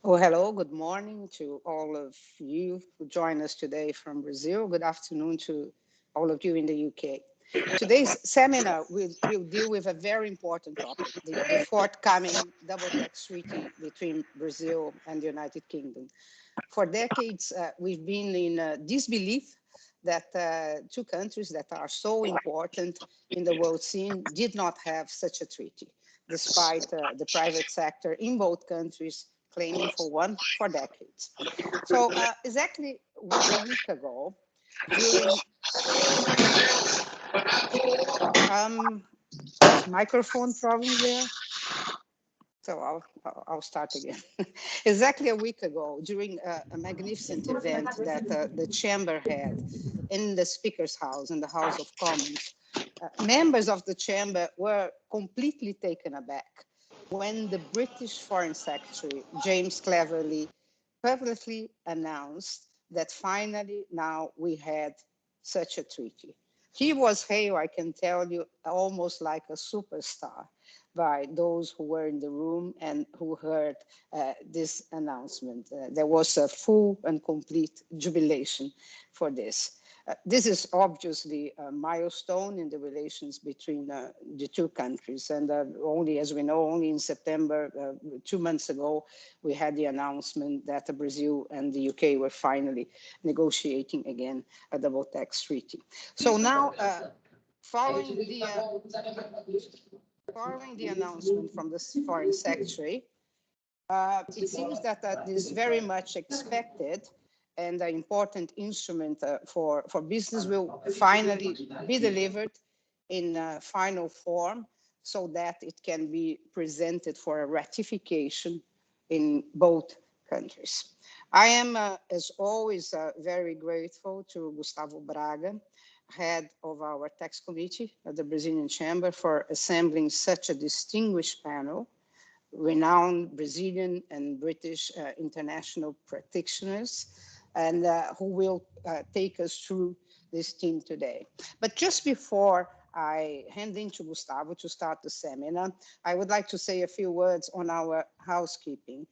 Oh, hello, good morning to all of you who join us today from Brazil. Good afternoon to all of you in the UK. Today's seminar will deal with a very important topic, the forthcoming double tax treaty between Brazil and the United Kingdom. For decades, we've been in disbelief that two countries that are so important in the world scene did not have such a treaty, despite the private sector in both countries claiming for one for decades. So exactly 1 week ago, during there's microphone problems there. So I'll start again. Exactly a week ago, during a magnificent event that the chamber had in the Speaker's House, in the House of Commons, members of the chamber were completely taken aback when the British Foreign Secretary, James Cleverly, publicly announced that finally now we had such a treaty. He was hailed, I can tell you, almost like a superstar by those who were in the room and who heard this announcement. There was a full and complete jubilation for this. This is obviously a milestone in the relations between the two countries. And only, as we know, only in September, 2 months ago, we had the announcement that Brazil and the UK were finally negotiating again a double tax treaty. So now, following the announcement from the Foreign Secretary, it seems that this very much expected and an important instrument for business will finally be delivered in final form so that it can be presented for a ratification in both countries. I am, as always, very grateful to Gustavo Braga, head of our tax committee at the Brazilian Chamber, for assembling such a distinguished panel, renowned Brazilian and British international practitioners, and who will take us through this theme today. But just before I hand in to Gustavo to start the seminar, I would like to say a few words on our housekeeping.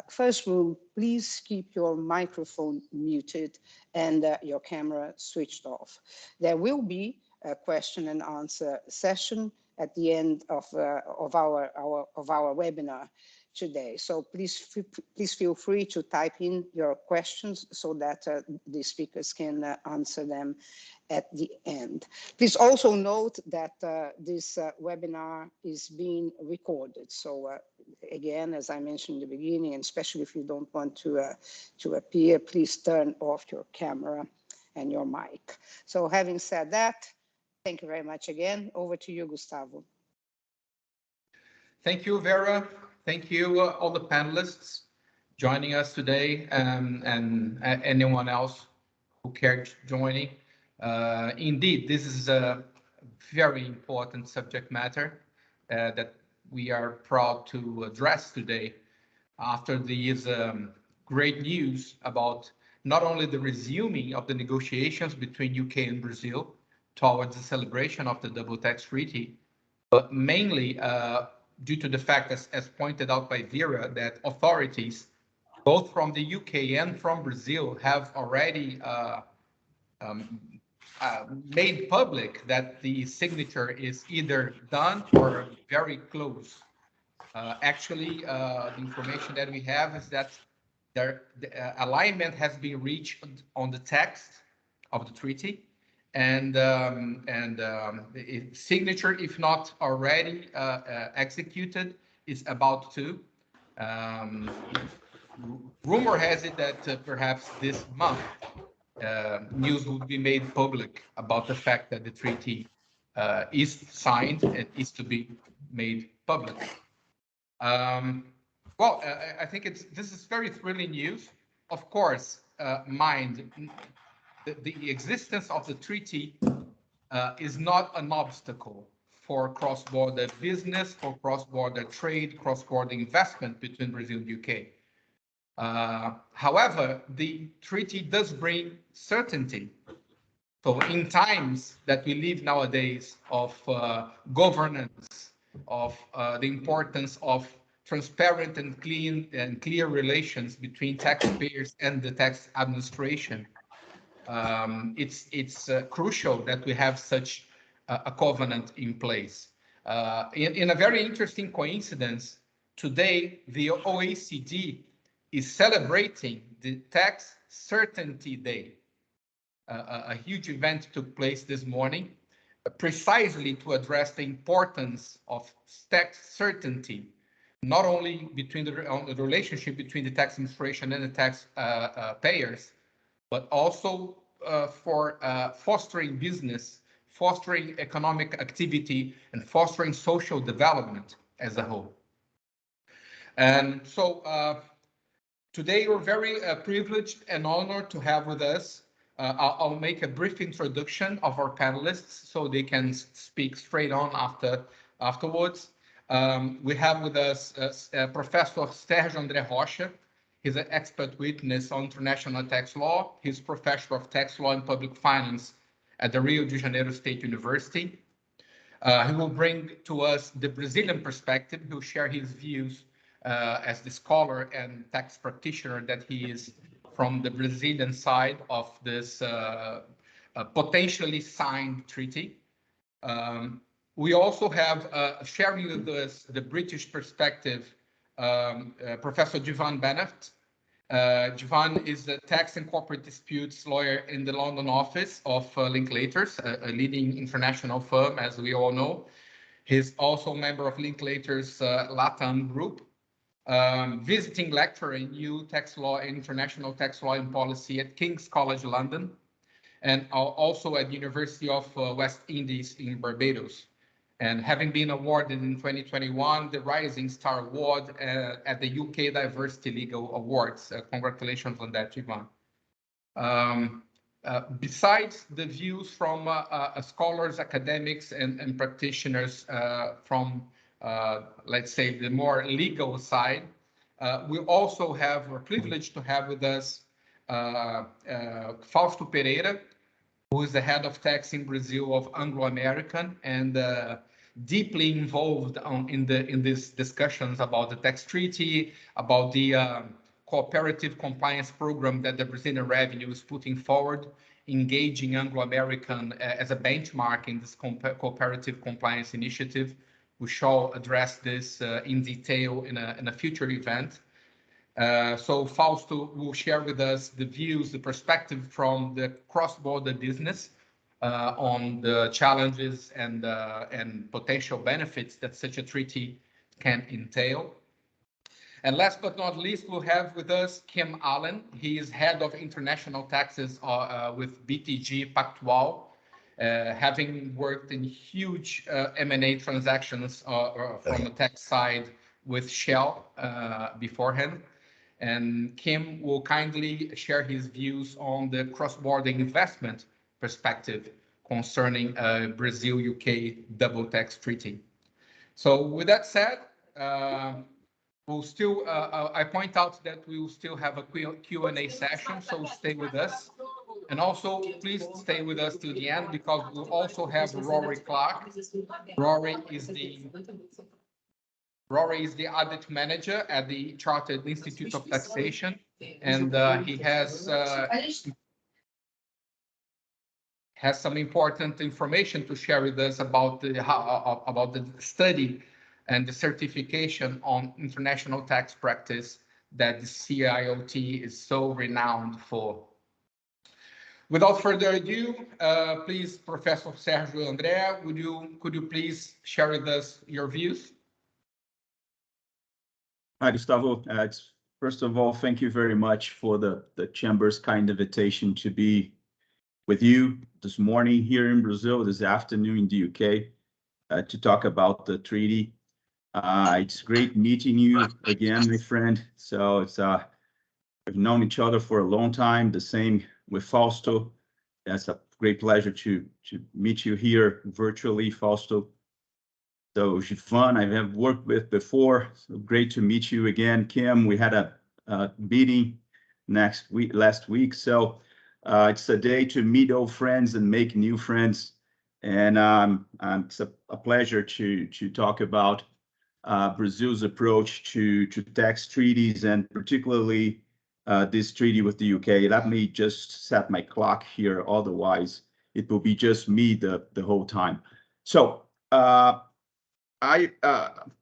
First rule, please keep your microphone muted and your camera switched off. There will be a question and answer session at the end of our webinar today. So please feel free to type in your questions so that the speakers can answer them at the end. Please also note that this webinar is being recorded. So again, as I mentioned in the beginning, and especially if you don't want to appear, please turn off your camera and your mic. So having said that, thank you very much again. Over to you, Gustavo. Thank you, Vera. Thank you, all the panelists joining us today, and anyone else who cared joining. Indeed, this is a very important subject matter that we are proud to address today after these great news about not only the resuming of the negotiations between UK and Brazil towards the celebration of the double tax treaty, but mainly due to the fact, as pointed out by Vera, that authorities, both from the UK and from Brazil, have already made public that the signature is either done or very close. Actually, the information that we have is that the alignment has been reached on the text of the treaty, and the signature, if not already executed, is about to. Rumor has it that perhaps this month news will be made public about the fact that the treaty is signed and is to be made public. Well, I think this is very thrilling news. Of course, the existence of the treaty is not an obstacle for cross-border business, for cross-border trade, cross-border investment between Brazil and UK. However, the treaty does bring certainty. So in times that we live nowadays of governance, of the importance of transparent and clean and clear relations between taxpayers and the tax administration, it's crucial that we have such a covenant in place. In a very interesting coincidence, today the OECD is celebrating the Tax Certainty Day. A huge event took place this morning, precisely to address the importance of tax certainty, not only between the relationship between the tax administration and the tax payers, but also for fostering business, fostering economic activity, and fostering social development as a whole. And so today we're very privileged and honored to have with us. I'll make a brief introduction of our panelists so they can speak straight on afterwards. We have with us Professor Sergio Rocha. He's an expert witness on international tax law. He's professor of tax law and public finance at the Rio de Janeiro State University. He will bring to us the Brazilian perspective. He'll share his views as the scholar and tax practitioner that he is from the Brazilian side of this potentially signed treaty. We also have sharing with us the British perspective, Professor Jivaan Bennett. Jivaan is a tax and corporate disputes lawyer in the London office of Linklaters, a leading international firm, as we all know. He's also a member of Linklaters LATAM group. Visiting lecturer in EU tax law and international tax law and policy at King's College London, and also at the University of West Indies in Barbados. And having been awarded in 2021 the Rising Star Award at the UK Diversity Legal Awards. Congratulations on that, Jivaan. Besides the views from scholars, academics, and practitioners from let's say the more legal side, we also have, we're privileged to have with us Fausto Pereira, who is the head of tax in Brazil of Anglo American and deeply involved in these discussions about the tax treaty, about the cooperative compliance program that the Brazilian revenue is putting forward, engaging Anglo American as a benchmark in this cooperative compliance initiative. We shall address this in detail in a future event. So Fausto will share with us the views, the perspective from the cross-border business on the challenges and potential benefits that such a treaty can entail. And last but not least, we'll have with us Kim Allen. He is head of international taxes with BTG Pactual. Having worked in huge M&A transactions from the tax side with Shell beforehand. And Kim will kindly share his views on the cross-border investment perspective concerning Brazil-UK double tax treaty. So with that said, we'll still, I point out that we will still have a Q&A session, so stay with us. And also, please stay with us to the end because we'll also have Rory Clarke. Rory is the ADIT manager at the Chartered Institute of Taxation, and he has some important information to share with us about the study and the certification on international tax practice that the CIOT is so renowned for. Without further ado, please, Professor Sergio Andrea, could you please share with us your views? Hi, Gustavo. First of all, thank you very much for the Chamber's kind invitation to be with you this morning here in Brazil, this afternoon in the UK, to talk about the treaty. It's great meeting you again, my friend. So we've known each other for a long time, the same with Fausto. It's a great pleasure to meet you here virtually, Fausto. So Jivaan, I have worked with before, so great to meet you again. Kim, we had a meeting last week. So it's a day to meet old friends and make new friends. And it's a pleasure to talk about Brazil's approach to tax treaties, and particularly this treaty with the UK. Let me just set my clock here, otherwise it will be just me the whole time. So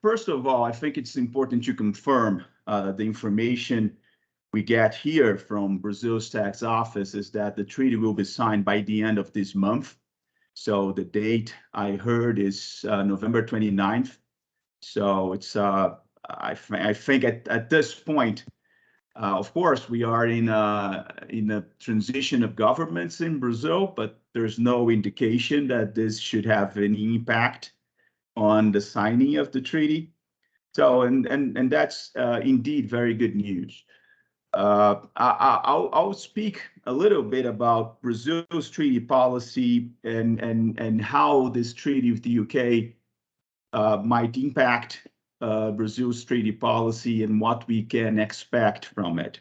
first of all, I think it's important to confirm the information we get here from Brazil's tax office is that the treaty will be signed by the end of this month. So the date I heard is November 29th. So it's I think at this point, of course, we are in a transition of governments in Brazil, but there's no indication that this should have any impact on the signing of the treaty. So and that's indeed very good news. I'll speak a little bit about Brazil's treaty policy and how this treaty with the UK might impact Brazil's treaty policy and what we can expect from it.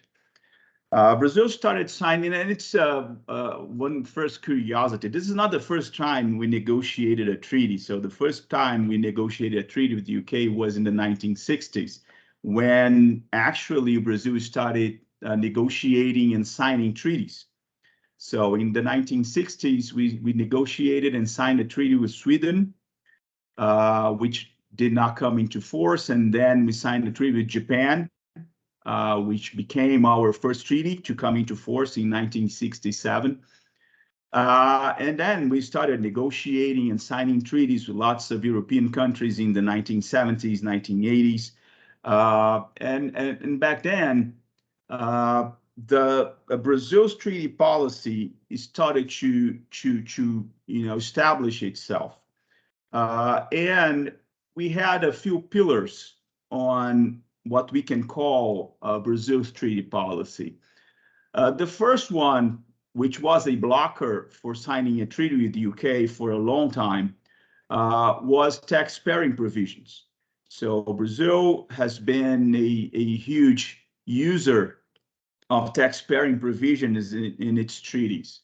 Brazil started signing, and it's one first curiosity. This is not the first time we negotiated a treaty. So the first time we negotiated a treaty with the UK was in the 1960s, when actually Brazil started negotiating and signing treaties. So in the 1960s, we negotiated and signed a treaty with Sweden, which did not come into force. And then we signed a treaty with Japan, which became our first treaty to come into force in 1967. And then we started negotiating and signing treaties with lots of European countries in the 1970s, 1980s. And back then, the Brazil's treaty policy started to establish itself. And we had a few pillars on what we can call Brazil's treaty policy. The first one, which was a blocker for signing a treaty with the UK for a long time, was tax sparing provisions. So Brazil has been a huge user of tax sparing provisions in its treaties.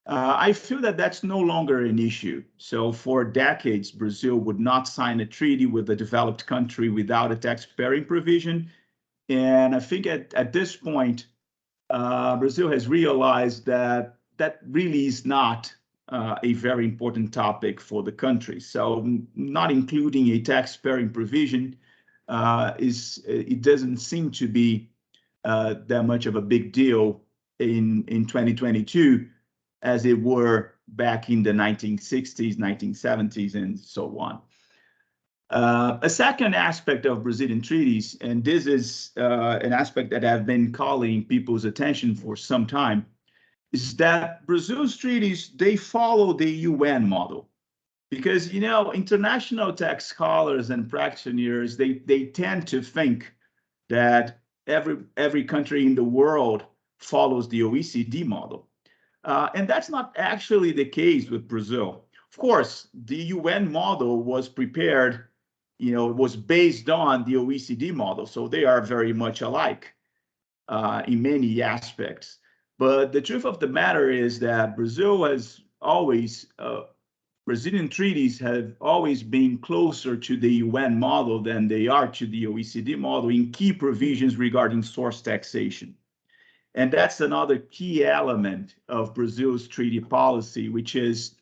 I feel that that's no longer an issue. So for decades, Brazil would not sign a treaty with a developed country without a tax-sparing provision. And I think at this point, Brazil has realized that that really is not a very important topic for the country. So not including a tax-sparing provision it doesn't seem to be that much of a big deal in 2022. As it were back in the 1960s, 1970s, and so on. A second aspect of Brazilian treaties, and this is an aspect that I've been calling people's attention for some time, is that Brazil's treaties, they follow the UN model. Because, international tax scholars and practitioners, they tend to think that every country in the world follows the OECD model. And that's not actually the case with Brazil. Of course, the UN model was prepared, was based on the OECD model. So they are very much alike in many aspects. But the truth of the matter is that Brazil has always, Brazilian treaties have always been closer to the UN model than they are to the OECD model in key provisions regarding source taxation. And that's another key element of Brazil's treaty policy, which is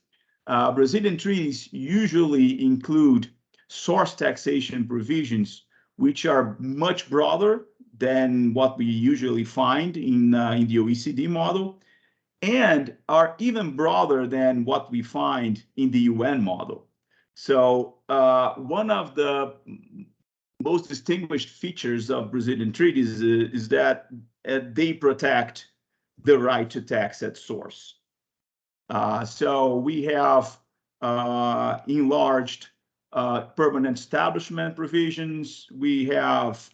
Brazilian treaties usually include source taxation provisions, which are much broader than what we usually find in the OECD model, and are even broader than what we find in the UN model. So one of the most distinguished features of Brazilian treaties is that they protect the right to tax at source. So we have enlarged permanent establishment provisions. We have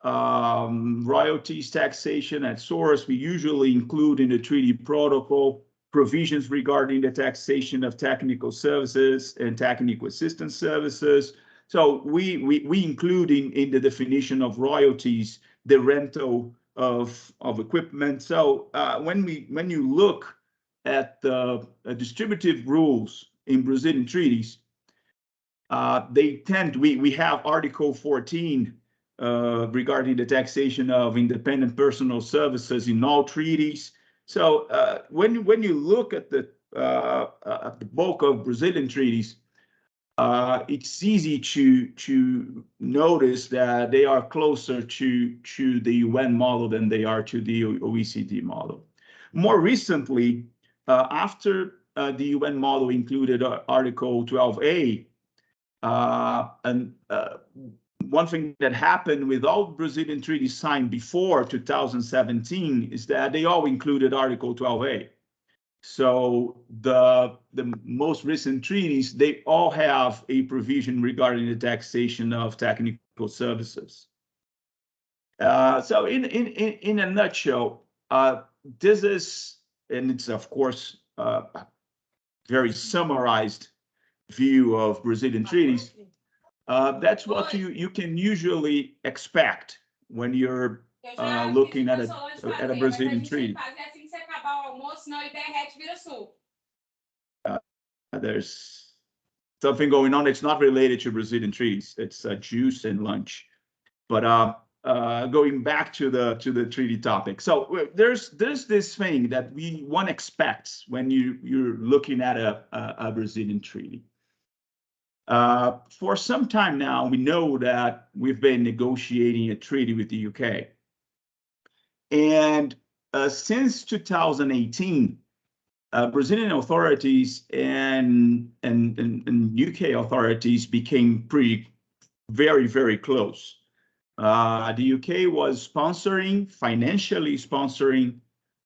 royalties taxation at source. We usually include in the treaty protocol provisions regarding the taxation of technical services and technical assistance services. So we include in the definition of royalties the rental of equipment. So when you look at the distributive rules in Brazilian treaties, we have Article 14 regarding the taxation of independent personal services in all treaties. So when you look at the bulk of Brazilian treaties, it's easy to notice that they are closer to the UN model than they are to the OECD model. More recently, after the UN model included Article 12A, and one thing that happened with all Brazilian treaties signed before 2017 is that they all included Article 12A. So the most recent treaties, they all have a provision regarding the taxation of technical services. So in a nutshell, this is, and it's of course a very summarized view of Brazilian treaties. That's what you can usually expect when you're looking at a Brazilian treaty. There's something going on. It's not related to Brazilian treaties. It's juice and lunch. But going back to the treaty topic. So there's this thing that one expects when you're looking at a Brazilian treaty. For some time now, we know that we've been negotiating a treaty with the UK. And since 2018, Brazilian authorities and UK authorities became very, very close. The UK was financially sponsoring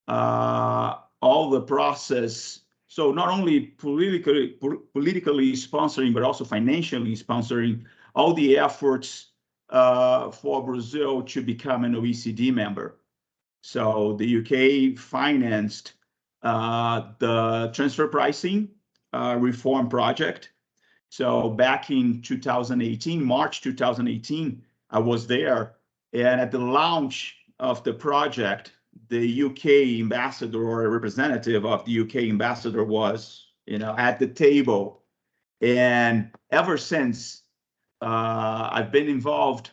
all the process. So not only politically sponsoring, but also financially sponsoring all the efforts for Brazil to become an OECD member. So the UK financed the transfer pricing reform project. So back in 2018, March 2018, I was there, and at the launch of the project, the UK ambassador or a representative of the UK ambassador was, at the table. And ever since, I've been involved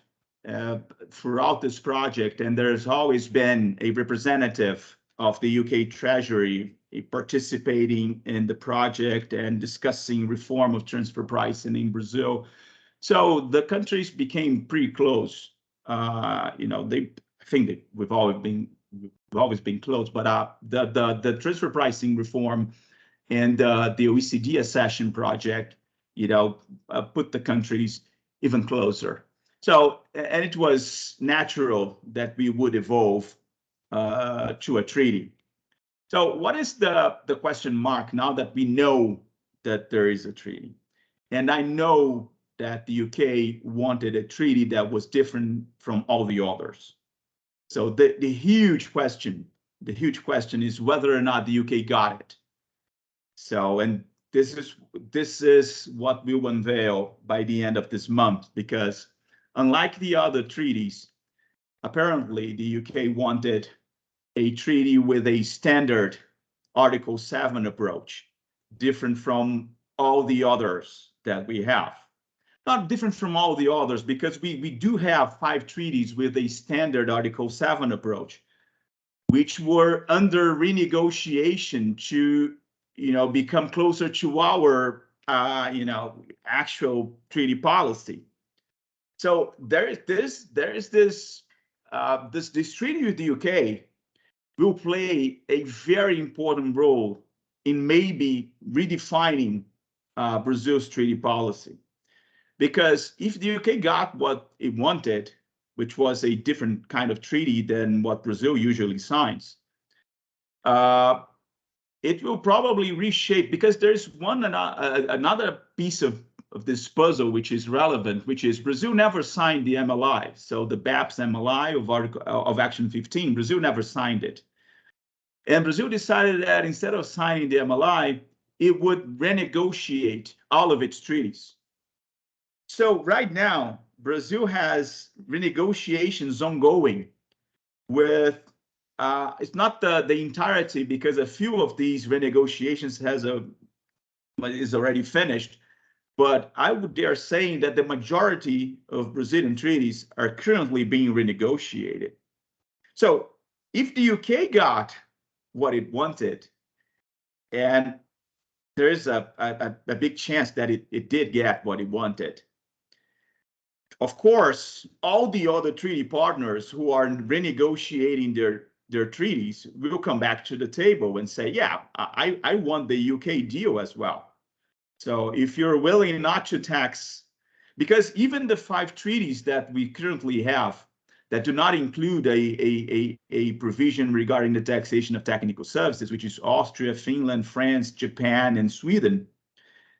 throughout this project, and there's always been a representative of the UK Treasury participating in the project and discussing reform of transfer pricing in Brazil. So the countries became pretty close. I think that we've always been close, but the transfer pricing reform and the OECD accession project, put the countries even closer. So, and it was natural that we would evolve to a treaty. So what is the question mark now that we know that there is a treaty? And I know that the UK wanted a treaty that was different from all the others. So the huge question is whether or not the UK got it. So, and this is what we will unveil by the end of this month, because unlike the other treaties, apparently the UK wanted a treaty with a standard Article 7 approach, different from all the others that we have. Not different from all the others, because we do have 5 treaties with a standard Article 7 approach, which were under renegotiation to, become closer to our, actual treaty policy. So there is this treaty with the UK will play a very important role in maybe redefining Brazil's treaty policy. Because if the UK got what it wanted, which was a different kind of treaty than what Brazil usually signs, it will probably reshape, because there's another piece of this puzzle which is relevant, which is Brazil never signed the MLI. So the BAP's MLI of Action 15, Brazil never signed it. And Brazil decided that instead of signing the MLI, it would renegotiate all of its treaties. So right now, Brazil has renegotiations ongoing with, it's not the entirety, because a few of these renegotiations is already finished, but I would dare saying that the majority of Brazilian treaties are currently being renegotiated. So if the UK got what it wanted, and there's a big chance that it did get what it wanted, of course, all the other treaty partners who are renegotiating their treaties will come back to the table and say, yeah, I want the UK deal as well. So if you're willing not to tax, because even the 5 treaties that we currently have that do not include a provision regarding the taxation of technical services, which is Austria, Finland, France, Japan, and Sweden,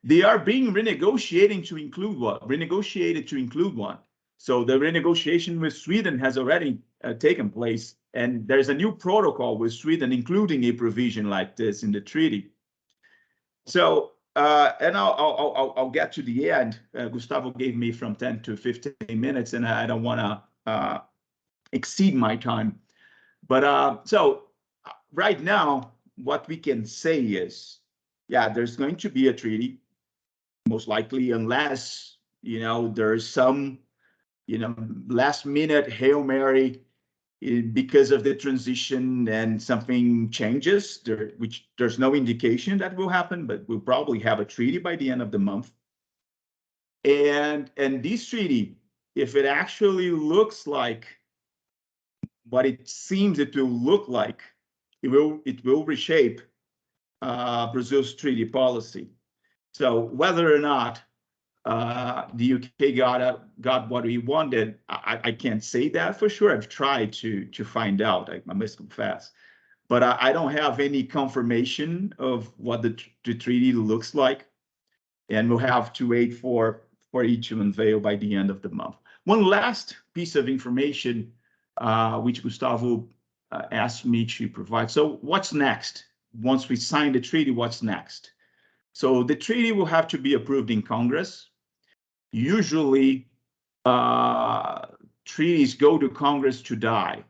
they are being renegotiated to include one. So the renegotiation with Sweden has already taken place, and there's a new protocol with Sweden, including a provision like this in the treaty. So, and I'll get to the end. Gustavo gave me from 10 to 15 minutes, and I don't want to exceed my time. But so right now, what we can say is, yeah, there's going to be a treaty, most likely, unless, there's some, last minute Hail Mary because of the transition and something changes, which there's no indication that will happen, but we'll probably have a treaty by the end of the month. And this treaty, if it actually looks like what it seems it will look like, it will reshape Brazil's treaty policy. So whether or not the UK got what we wanted, I can't say that for sure. I've tried to find out, I must confess, but I don't have any confirmation of what the treaty looks like, and we'll have to wait for it to unveil by the end of the month. One last piece of information, which Gustavo asked me to provide. So what's next? Once we sign the treaty, what's next? So the treaty will have to be approved in Congress. Usually, treaties go to Congress to die.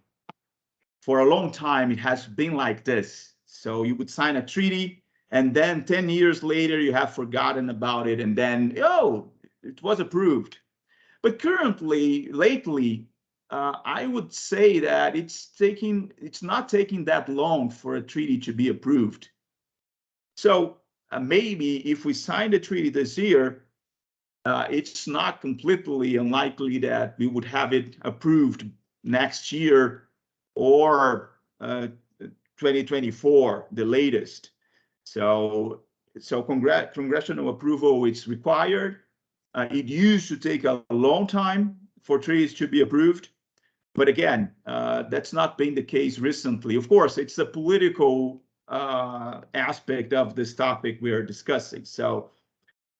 For a long time, it has been like this. So you would sign a treaty, and then 10 years later, you have forgotten about it, and then, oh, it was approved. But currently, lately, I would say that it's not taking that long for a treaty to be approved. So maybe if we sign the treaty this year, it's not completely unlikely that we would have it approved next year or 2024, the latest. So congressional approval is required. It used to take a long time for treaties to be approved. But again, that's not been the case recently. Of course, it's a political aspect of this topic we are discussing. So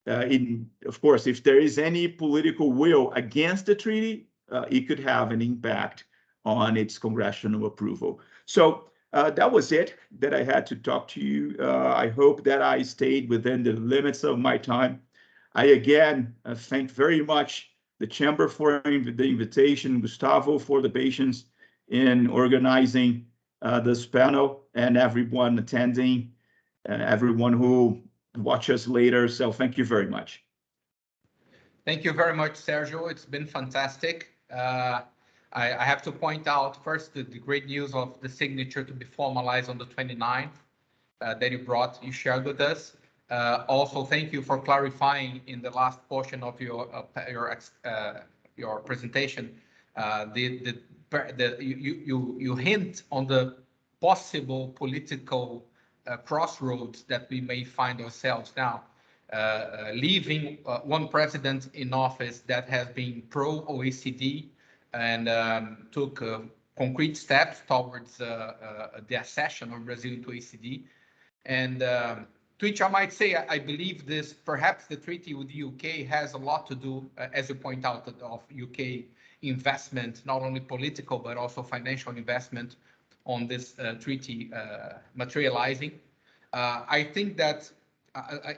of course, if there is any political will against the treaty, it could have an impact on its congressional approval. So that was it that I had to talk to you. I hope that I stayed within the limits of my time. I again thank very much the Chamber for the invitation, Gustavo for the patience in organizing this panel, and everyone attending, everyone who watch us later. So thank you very much. Thank you very much, Sergio. It's been fantastic. I have to point out first the great news of the signature to be formalized on the 29th that you shared with us. Also, thank you for clarifying in the last portion of your presentation. You hint on the possible political crossroads that we may find ourselves now, leaving one president in office that has been pro-OECD and took concrete steps towards the accession of Brazil into OECD. And to which I might say, I believe perhaps the treaty with the UK has a lot to do, as you point out, of UK investment, not only political, but also financial investment on this treaty materializing. I think that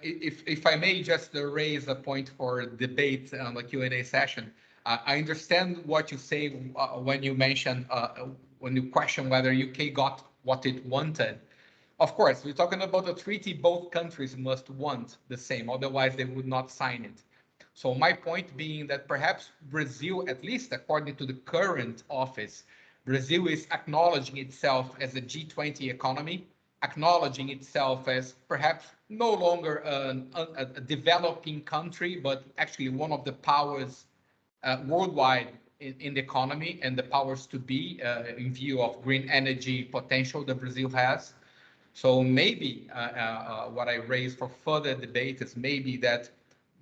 if I may just raise a point for debate on the Q&A session, I understand what you say when you mention, when you question whether UK got what it wanted. Of course, we're talking about a treaty both countries must want the same, otherwise they would not sign it. So my point being that perhaps Brazil, at least according to the current office, Brazil is acknowledging itself as a G20 economy, acknowledging itself as perhaps no longer a developing country, but actually one of the powers worldwide in the economy and the powers to be in view of green energy potential that Brazil has. So maybe what I raised for further debate is maybe that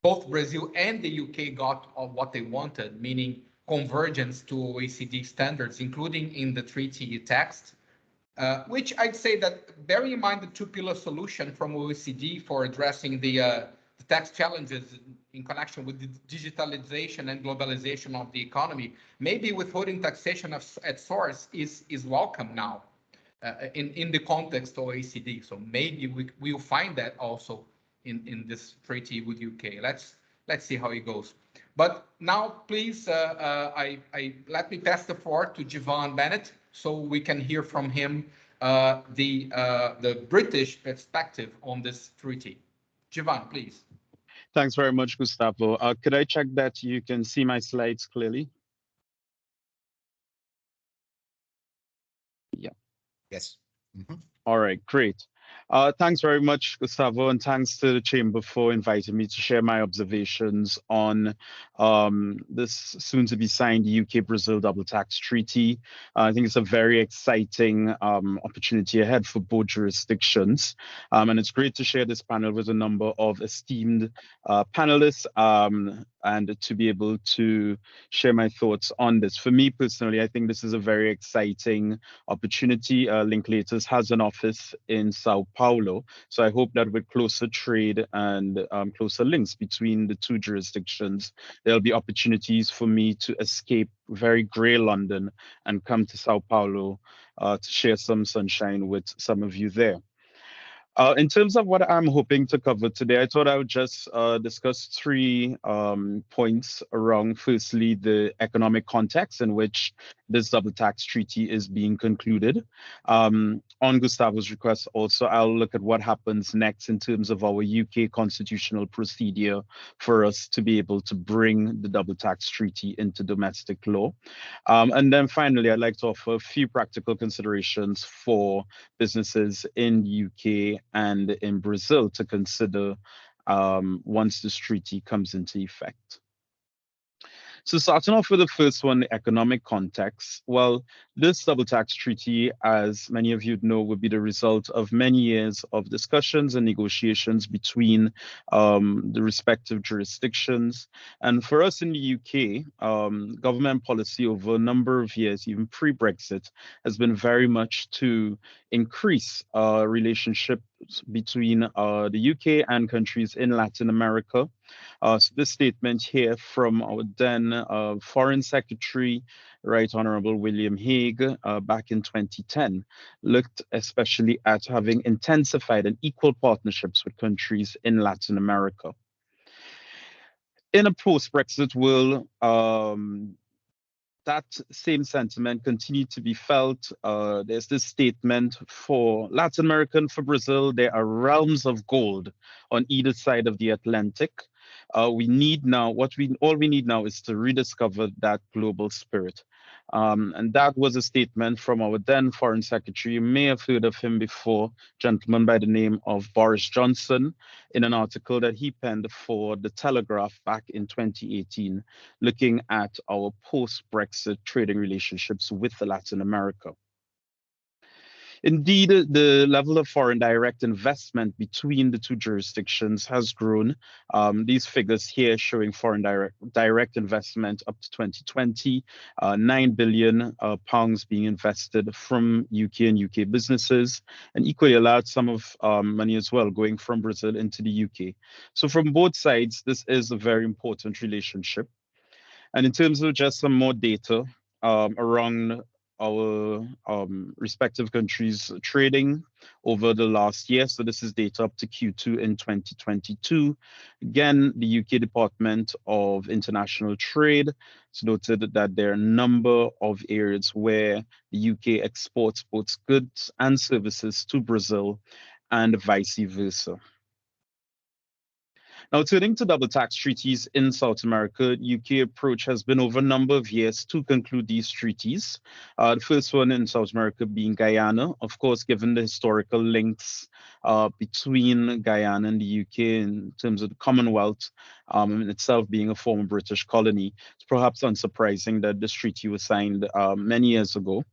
both Brazil and the UK got what they wanted, meaning convergence to OECD standards, including in the treaty text, which I'd say that bearing in mind the two-pillar solution from OECD for addressing the tax challenges in connection with the digitalization and globalization of the economy, maybe withholding taxation at source is welcome now in the context of OECD. So maybe we'll find that also in this treaty with UK. Let's see how it goes. But now, please, let me pass the floor to Jivaan Bennett so we can hear from him the British perspective on this treaty. Jivaan, please. Thanks very much, Gustavo. Could I check that you can see my slides clearly? Yeah. Yes. Mm-hmm. All right, great. Thanks very much, Gustavo, and thanks to the Chamber for inviting me to share my observations on this soon-to-be signed UK-Brazil double tax treaty. I think it's a very exciting opportunity ahead for both jurisdictions, and it's great to share this panel with a number of esteemed panelists and to be able to share my thoughts on this. For me personally, I think this is a very exciting opportunity. Linklaters has an office in Sao Paulo, so I hope that with closer trade and closer links between the two jurisdictions, there'll be opportunities for me to escape very grey London and come to Sao Paulo to share some sunshine with some of you there. In terms of what I'm hoping to cover today, I thought I would just discuss three points around, firstly, the economic context in which this double tax treaty is being concluded. On Gustavo's request, also, I'll look at what happens next in terms of our UK constitutional procedure for us to be able to bring the double tax treaty into domestic law. And then finally, I'd like to offer a few practical considerations for businesses in the UK and in Brazil to consider once this treaty comes into effect. So starting off with the first one, the economic context. Well, this double tax treaty, as many of you know, would be the result of many years of discussions and negotiations between the respective jurisdictions. And for us in the UK, government policy over a number of years, even pre-Brexit, has been very much to increase relationships between the UK and countries in Latin America. So this statement here from our then Foreign Secretary, Right Honorable William Hague, back in 2010, looked especially at having intensified and equal partnerships with countries in Latin America. In a post-Brexit world, that same sentiment continued to be felt. There's this statement for Latin America and for Brazil, there are realms of gold on either side of the Atlantic. We need now, all we need now is to rediscover that global spirit. And that was a statement from our then Foreign Secretary. You may have heard of him before, gentleman by the name of Boris Johnson, in an article that he penned for The Telegraph back in 2018, looking at our post-Brexit trading relationships with Latin America. Indeed, the level of foreign direct investment between the two jurisdictions has grown. These figures here showing foreign direct investment up to 2020, £9 billion being invested from UK and UK businesses, and equally a large sum of money as well going from Brazil into the UK. So from both sides, this is a very important relationship. And in terms of just some more data around our respective countries' trading over the last year. So this is data up to Q2 in 2022. Again, the UK Department of International Trade has noted that there are a number of areas where the UK exports both goods and services to Brazil and vice versa. Now, turning to double tax treaties in South America, UK approach has been over a number of years to conclude these treaties. The first one in South America being Guyana, of course, given the historical links between Guyana and the UK in terms of the Commonwealth in itself being a former British colony. It's perhaps unsurprising that this treaty was signed many years ago.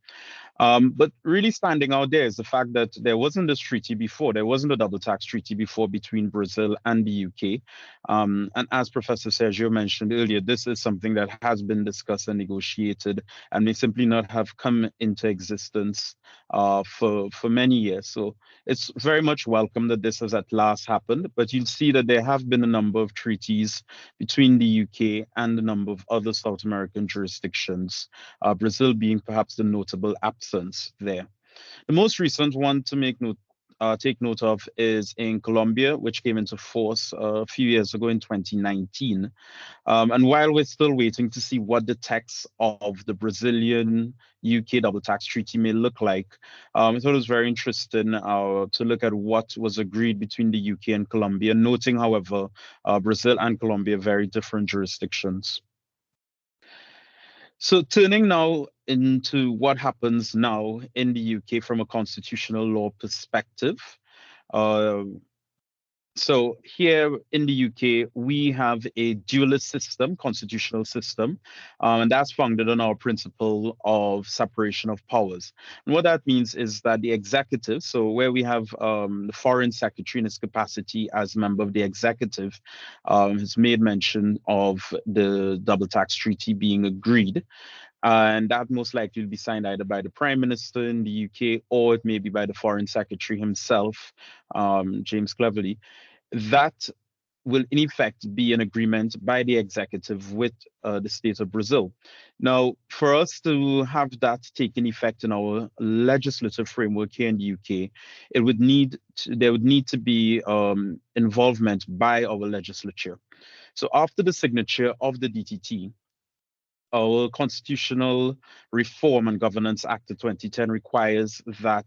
But really standing out there is the fact that there wasn't this treaty before. There wasn't a double tax treaty before between Brazil and the UK. And as Professor Sergio mentioned earlier, this is something that has been discussed and negotiated and may simply not have come into existence for many years. So it's very much welcome that this has at last happened. But you'll see that there have been a number of treaties between the UK and a number of other South American jurisdictions, Brazil being perhaps the notable absence there. The most recent one to take note of is in Colombia, which came into force a few years ago in 2019. And while we're still waiting to see what the text of the Brazilian UK double tax treaty may look like, I thought it was very interesting to look at what was agreed between the UK and Colombia, noting, however, Brazil and Colombia are very different jurisdictions. So turning now into what happens now in the UK from a constitutional law perspective. So here in the UK, we have a dualist system, constitutional system, and that's founded on our principle of separation of powers. And what that means is that the executive, so where we have the foreign secretary in his capacity as member of the executive, has made mention of the double tax treaty being agreed. And that most likely will be signed either by the Prime Minister in the UK or it may be by the Foreign Secretary himself, James Cleverly. That will in effect be an agreement by the executive with the state of Brazil. Now, for us to have that taking effect in our legislative framework here in the UK, there would need to be involvement by our legislature. So after the signature of the DTT, our Constitutional Reform and Governance Act of 2010 requires that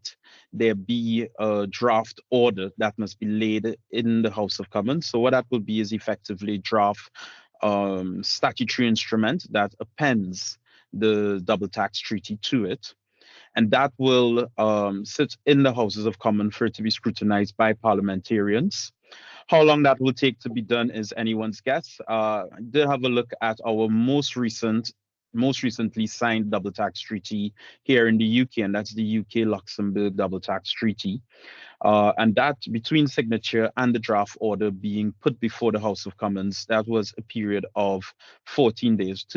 there be a draft order that must be laid in the House of Commons. So what that will be is effectively draft statutory instrument that appends the double tax treaty to it. And that will sit in the Houses of Commons for it to be scrutinized by parliamentarians. How long that will take to be done is anyone's guess. I did have a look at our most recently signed double tax treaty here in the UK, and that's the UK-Luxembourg double tax treaty. And that between signature and the draft order being put before the House of Commons, that was a period of 13 days,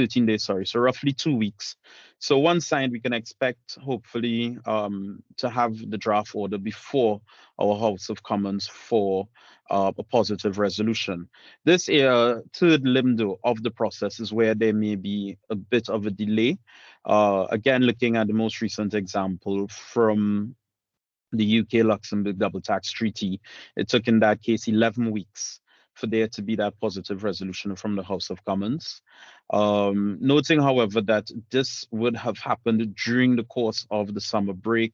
so roughly 2 weeks. So once signed, we can expect hopefully to have the draft order before our House of Commons for a positive resolution. This third limbo of the process is where there may be a bit of a delay. Again, looking at the most recent example from the UK-Luxembourg double tax treaty, it took in that case 11 weeks for there to be that positive resolution from the House of Commons. Noting, however, that this would have happened during the course of the summer break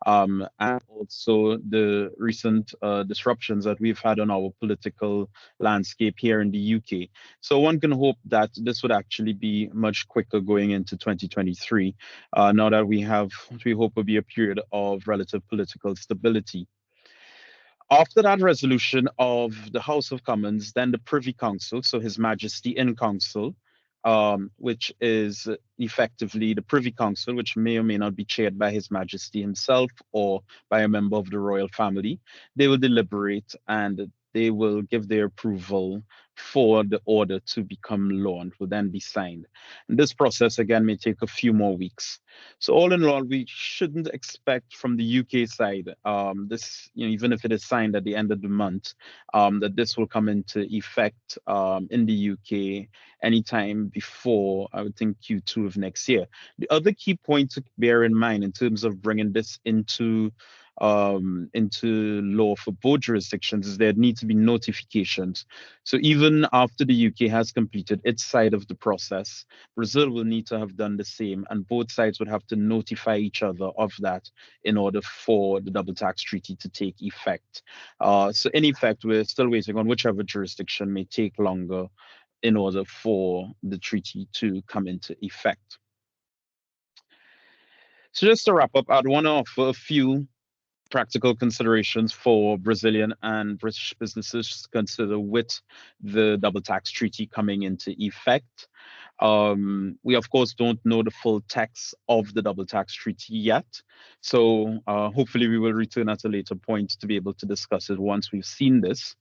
and also the recent disruptions that we've had on our political landscape here in the UK. So one can hope that this would actually be much quicker going into 2023, now that we hope will be a period of relative political stability. After that resolution of the House of Commons, then the Privy Council, so His Majesty in Council, which is effectively the Privy Council, which may or may not be chaired by His Majesty himself or by a member of the royal family. They will deliberate and they will give their approval for the order to become law and will then be signed. And this process, again, may take a few more weeks. So all in all, we shouldn't expect from the UK side, this, even if it is signed at the end of the month, that this will come into effect in the UK anytime before, I would think, Q2 of next year. The other key point to bear in mind in terms of bringing this into law for both jurisdictions is there need to be notifications. So even after the UK has completed its side of the process, Brazil will need to have done the same, and both sides would have to notify each other of that in order for the double tax treaty to take effect. So in effect, we're still waiting on whichever jurisdiction may take longer in order for the treaty to come into effect. So just to wrap up, I'd want to offer a few practical considerations for Brazilian and British businesses to consider with the double tax treaty coming into effect. We, of course, don't know the full text of the double tax treaty yet. So hopefully we will return at a later point to be able to discuss it once we've seen this.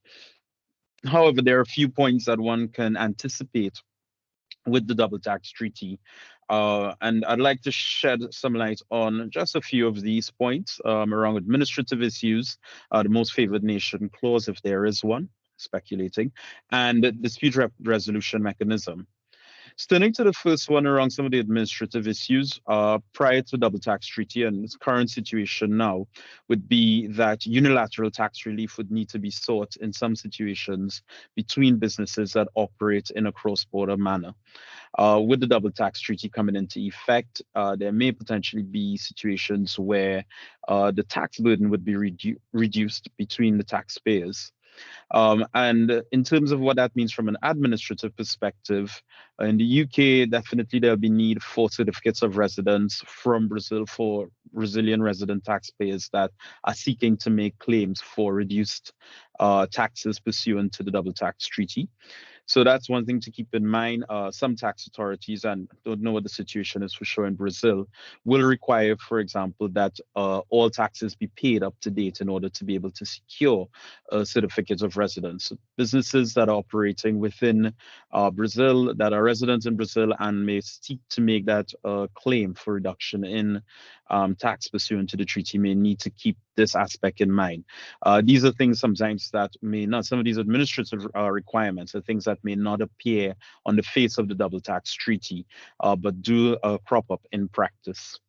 However, there are a few points that one can anticipate with the double tax treaty. And I'd like to shed some light on just a few of these points around administrative issues, the most favored nation clause, if there is one, speculating, and the dispute resolution mechanism. Turning to the first one around some of the administrative issues, prior to double tax treaty and its current situation now would be that unilateral tax relief would need to be sought in some situations between businesses that operate in a cross-border manner. With the double tax treaty coming into effect, there may potentially be situations where the tax burden would be reduced between the taxpayers. And in terms of what that means from an administrative perspective, in the UK, definitely there'll be need for certificates of residence from Brazil for Brazilian resident taxpayers that are seeking to make claims for reduced taxes pursuant to the double tax treaty. So that's one thing to keep in mind. Some tax authorities, and don't know what the situation is for sure in Brazil, will require, for example, that all taxes be paid up to date in order to be able to secure certificates of residence. Businesses that are operating within Brazil, that are residents in Brazil and may seek to make that claim for reduction in tax pursuant to the treaty may need to keep this aspect in mind. These are things sometimes that may not, some of these administrative requirements are things that may not appear on the face of the double tax treaty, but do crop up in practice.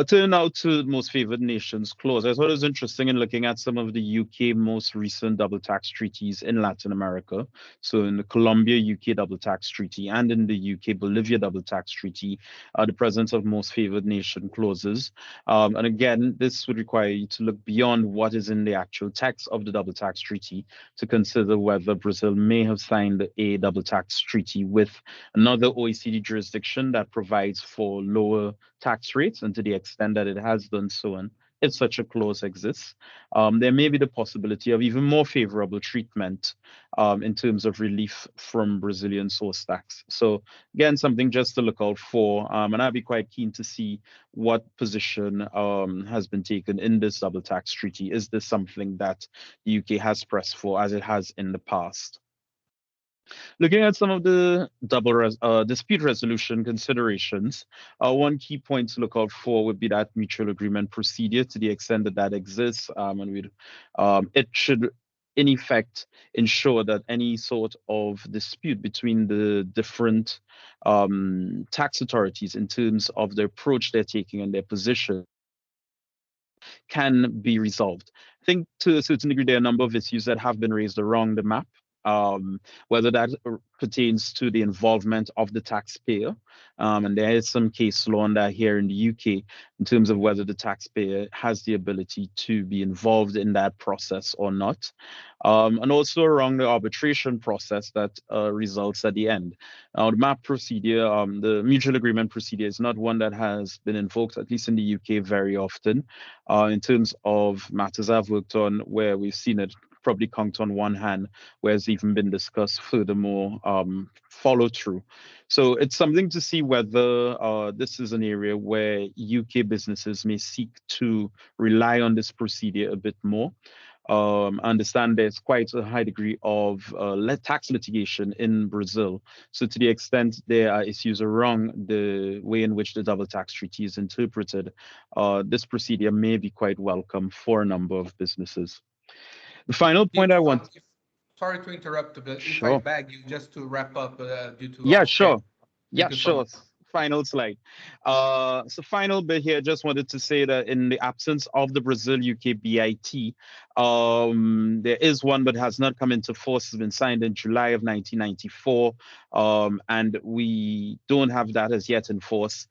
Turning now to most favored nations clause. I thought it was interesting in looking at some of the UK most recent double tax treaties in Latin America. So in the Colombia UK double tax treaty and in the UK Bolivia double tax treaty, the presence of most favored nation clauses. And again, this would require you to look beyond what is in the actual text of the double tax treaty to consider whether Brazil may have signed a double tax treaty with another OECD jurisdiction that provides for lower tax rates, and to the extent that it has done so, and if such a clause exists, there may be the possibility of even more favorable treatment in terms of relief from Brazilian source tax. So again, something just to look out for, and I'd be quite keen to see what position has been taken in this double tax treaty. Is this something that the UK has pressed for as it has in the past? Looking at some of the dispute resolution considerations, one key point to look out for would be that mutual agreement procedure to the extent that that exists, and it should in effect ensure that any sort of dispute between the different tax authorities in terms of the approach they're taking and their position can be resolved. I think to a certain degree, there are a number of issues that have been raised around the map. Whether that pertains to the involvement of the taxpayer, and there is some case law on that here in the UK in terms of whether the taxpayer has the ability to be involved in that process or not, and also around the arbitration process that results at the end. Now, the MAP procedure, the mutual agreement procedure, is not one that has been invoked, at least in the UK, very often. In terms of matters I've worked on where we've seen it, probably count on one hand, where it's even been discussed furthermore, follow through. So it's something to see whether this is an area where UK businesses may seek to rely on this procedure a bit more. understand there's quite a high degree of tax litigation in Brazil. So to the extent there are issues around the way in which the double tax treaty is interpreted, this procedure may be quite welcome for a number of businesses. The final point I want. Sorry to interrupt, but if I Sure. beg you just to wrap up due to Yeah, our sure. schedule. Yeah, Thank you so sure. much. Final slide. So final bit here, just wanted to say that in the absence of the Brazil-UK BIT, there is one but has not come into force. It's been signed in July of 1994, and we don't have that as yet in force.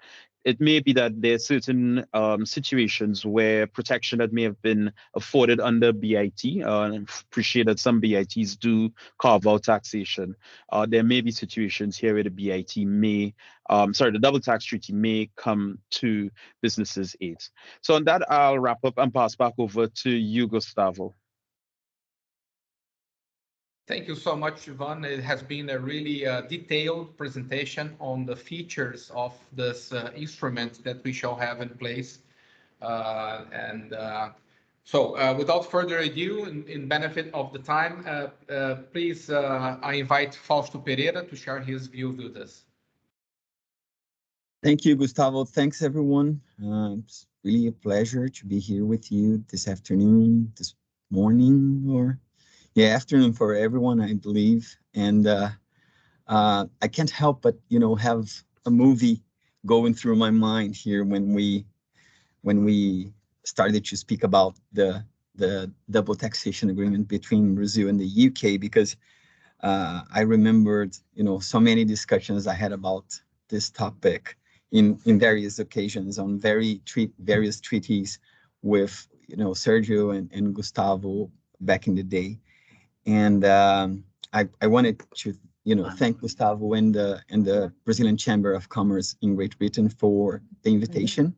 It may be that there are certain situations where protection that may have been afforded under BIT, and I appreciate that some BITs do carve out taxation. There may be situations here where the BIT may, the double tax treaty may come to businesses' aid. So on that, I'll wrap up and pass back over to you, Gustavo. Thank you so much, Jivaan. It has been a really detailed presentation on the features of this instrument that we shall have in place. So without further ado, in benefit of the time, please, I invite Fausto Pereira to share his view with us. Thank you, Gustavo. Thanks, everyone. It's really a pleasure to be here with you this afternoon, this morning, or afternoon for everyone, I believe. And I can't help but, have a movie going through my mind here when we started to speak about the double taxation agreement between Brazil and the UK, because I remembered, so many discussions I had about this topic in various occasions on various treaties with, Sergio and Gustavo back in the day. And I wanted to, thank Gustavo and the Brazilian Chamber of Commerce in Great Britain for the invitation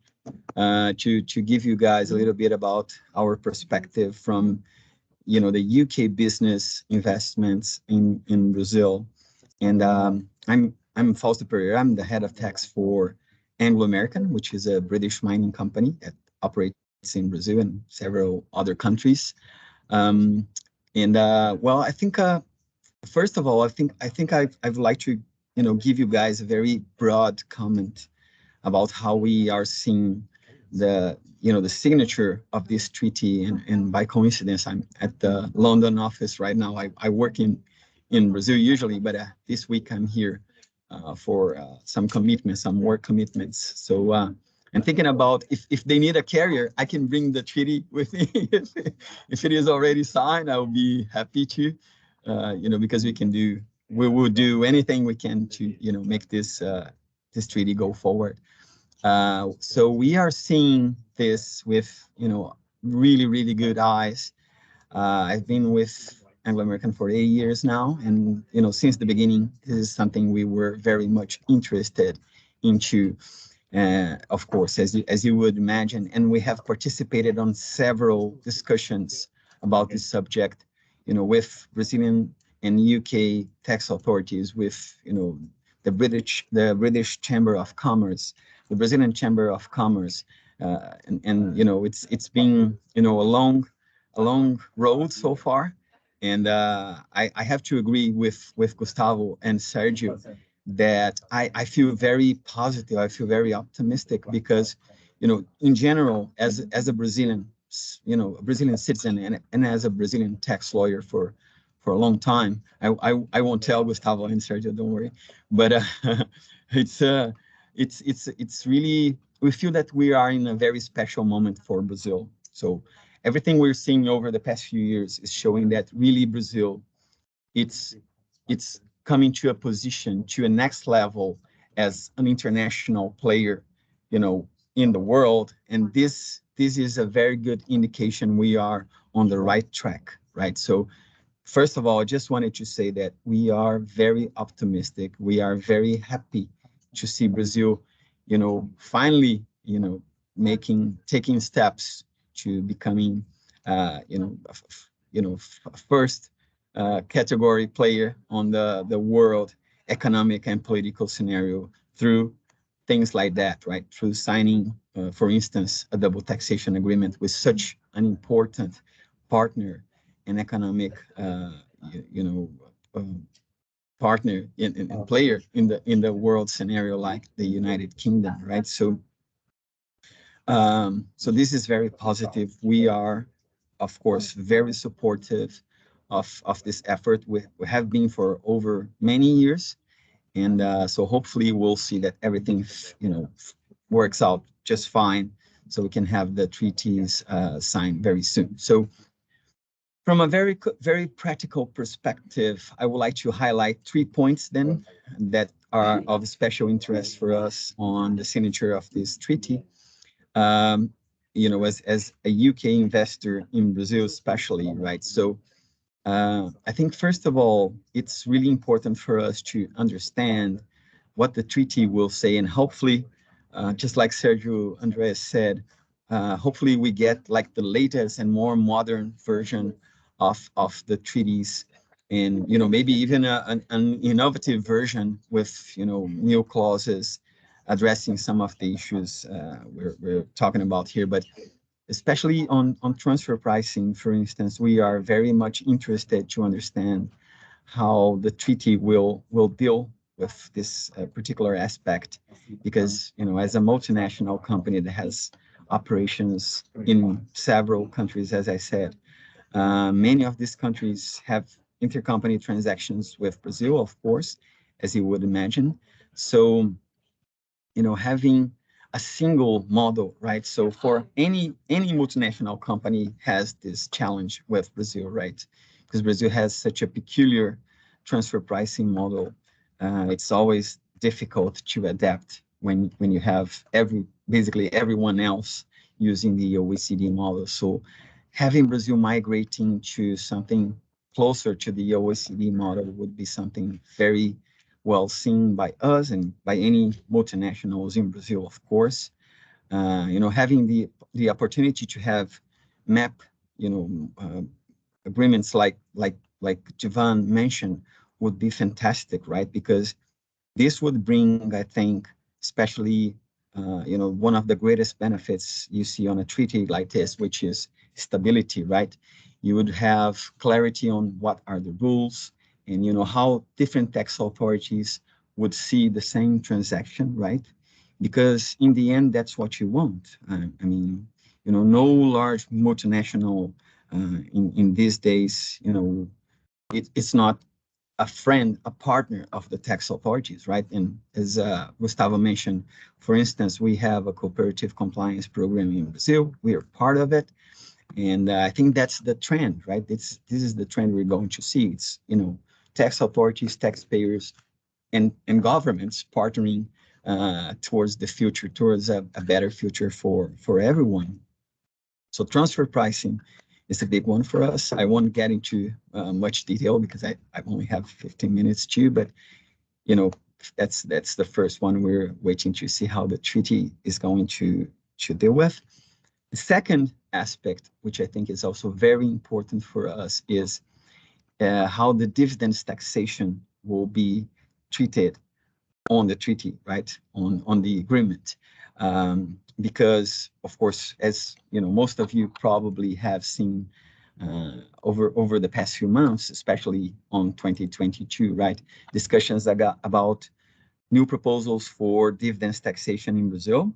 to give you guys a little bit about our perspective from, the UK business investments in Brazil. And I'm Fausto Pereira. I'm the head of tax for Anglo, which is a British mining company that operates in Brazil and several other countries. Well, I think first of all, I think I'd like to give you guys a very broad comment about how we are seeing the signature of this treaty, and by coincidence, I'm at the London office right now. I work in Brazil usually, but this week I'm here for some work commitments. So I'm thinking about if they need a carrier, I can bring the treaty with me. If it is already signed, I will be happy to, because we will do anything we can to, make this treaty go forward. So we are seeing this with, really, really good eyes. I've been with Anglo for 8 years now, and since the beginning, this is something we were very much interested into. Of course, as you would imagine, and we have participated on several discussions about this subject, with Brazilian and UK tax authorities, with the British Chamber of Commerce, the Brazilian Chamber of Commerce, and it's been a long road so far. And I have to agree with Gustavo and Sergio that I feel very positive. I feel very optimistic because, in general, as a Brazilian, a Brazilian citizen and as a Brazilian tax lawyer for a long time, I won't tell Gustavo and Sergio, don't worry. But it's really, we feel that we are in a very special moment for Brazil. So everything we're seeing over the past few years is showing that really Brazil, it's coming to a position, to a next level as an international player, in the world. And this is a very good indication we are on the right track, right? So first of all, I just wanted to say that we are very optimistic. We are very happy to see Brazil, finally, taking steps to becoming, first category player on the world economic and political scenario through things like that, right? Through signing, for instance, a double taxation agreement with such an important partner and economic, partner and player in the world scenario like the United Kingdom, right? So so this is very positive. We are, of course, very supportive of this effort. We have been for over many years, and so hopefully we'll see that everything works out just fine, so we can have the treaties signed very soon. So from a very practical perspective, I would like to highlight 3 points then that are of special interest for us on the signature of this treaty. As a UK investor in Brazil, especially, right? So I think, first of all, it's really important for us to understand what the treaty will say, and hopefully, just like Sergio Andres said, hopefully we get like the latest and more modern version of the treaties, and maybe even an innovative version with new clauses addressing some of the issues we're talking about here. But especially on transfer pricing, for instance, we are very much interested to understand how the treaty will deal with this particular aspect, because as a multinational company that has operations in several countries, as I said, many of these countries have intercompany transactions with Brazil, of course, as you would imagine. So having a single model, right? So for any multinational company has this challenge with Brazil, right? Because Brazil has such a peculiar transfer pricing model. It's always difficult to adapt when you have basically everyone else using the OECD model. So having Brazil migrating to something closer to the OECD model would be something very well seen by us and by any multinationals in Brazil, of course. Having the opportunity to have MAP, agreements like Jivaan mentioned would be fantastic, right? Because this would bring, I think, especially, one of the greatest benefits you see on a treaty like this, which is stability, right? You would have clarity on what are the rules, and how different tax authorities would see the same transaction, right? Because in the end, that's what you want. No large multinational in these days, it's not a friend, a partner of the tax authorities, right? And as Gustavo mentioned, for instance, we have a cooperative compliance program in Brazil. We are part of it. And I think that's the trend, right? This is the trend we're going to see. It's, tax authorities, taxpayers, and governments partnering towards the future, towards a better future for everyone. So transfer pricing is a big one for us. I won't get into much detail because I only have 15 minutes too, but that's the first one. We're waiting to see how the treaty is going to deal with. The second aspect, which I think is also very important for us, is how the dividends taxation will be treated on the treaty, right? On the agreement. Because, of course, as most of you probably have seen over the past few months, especially on 2022, right? Discussions about new proposals for dividends taxation in Brazil.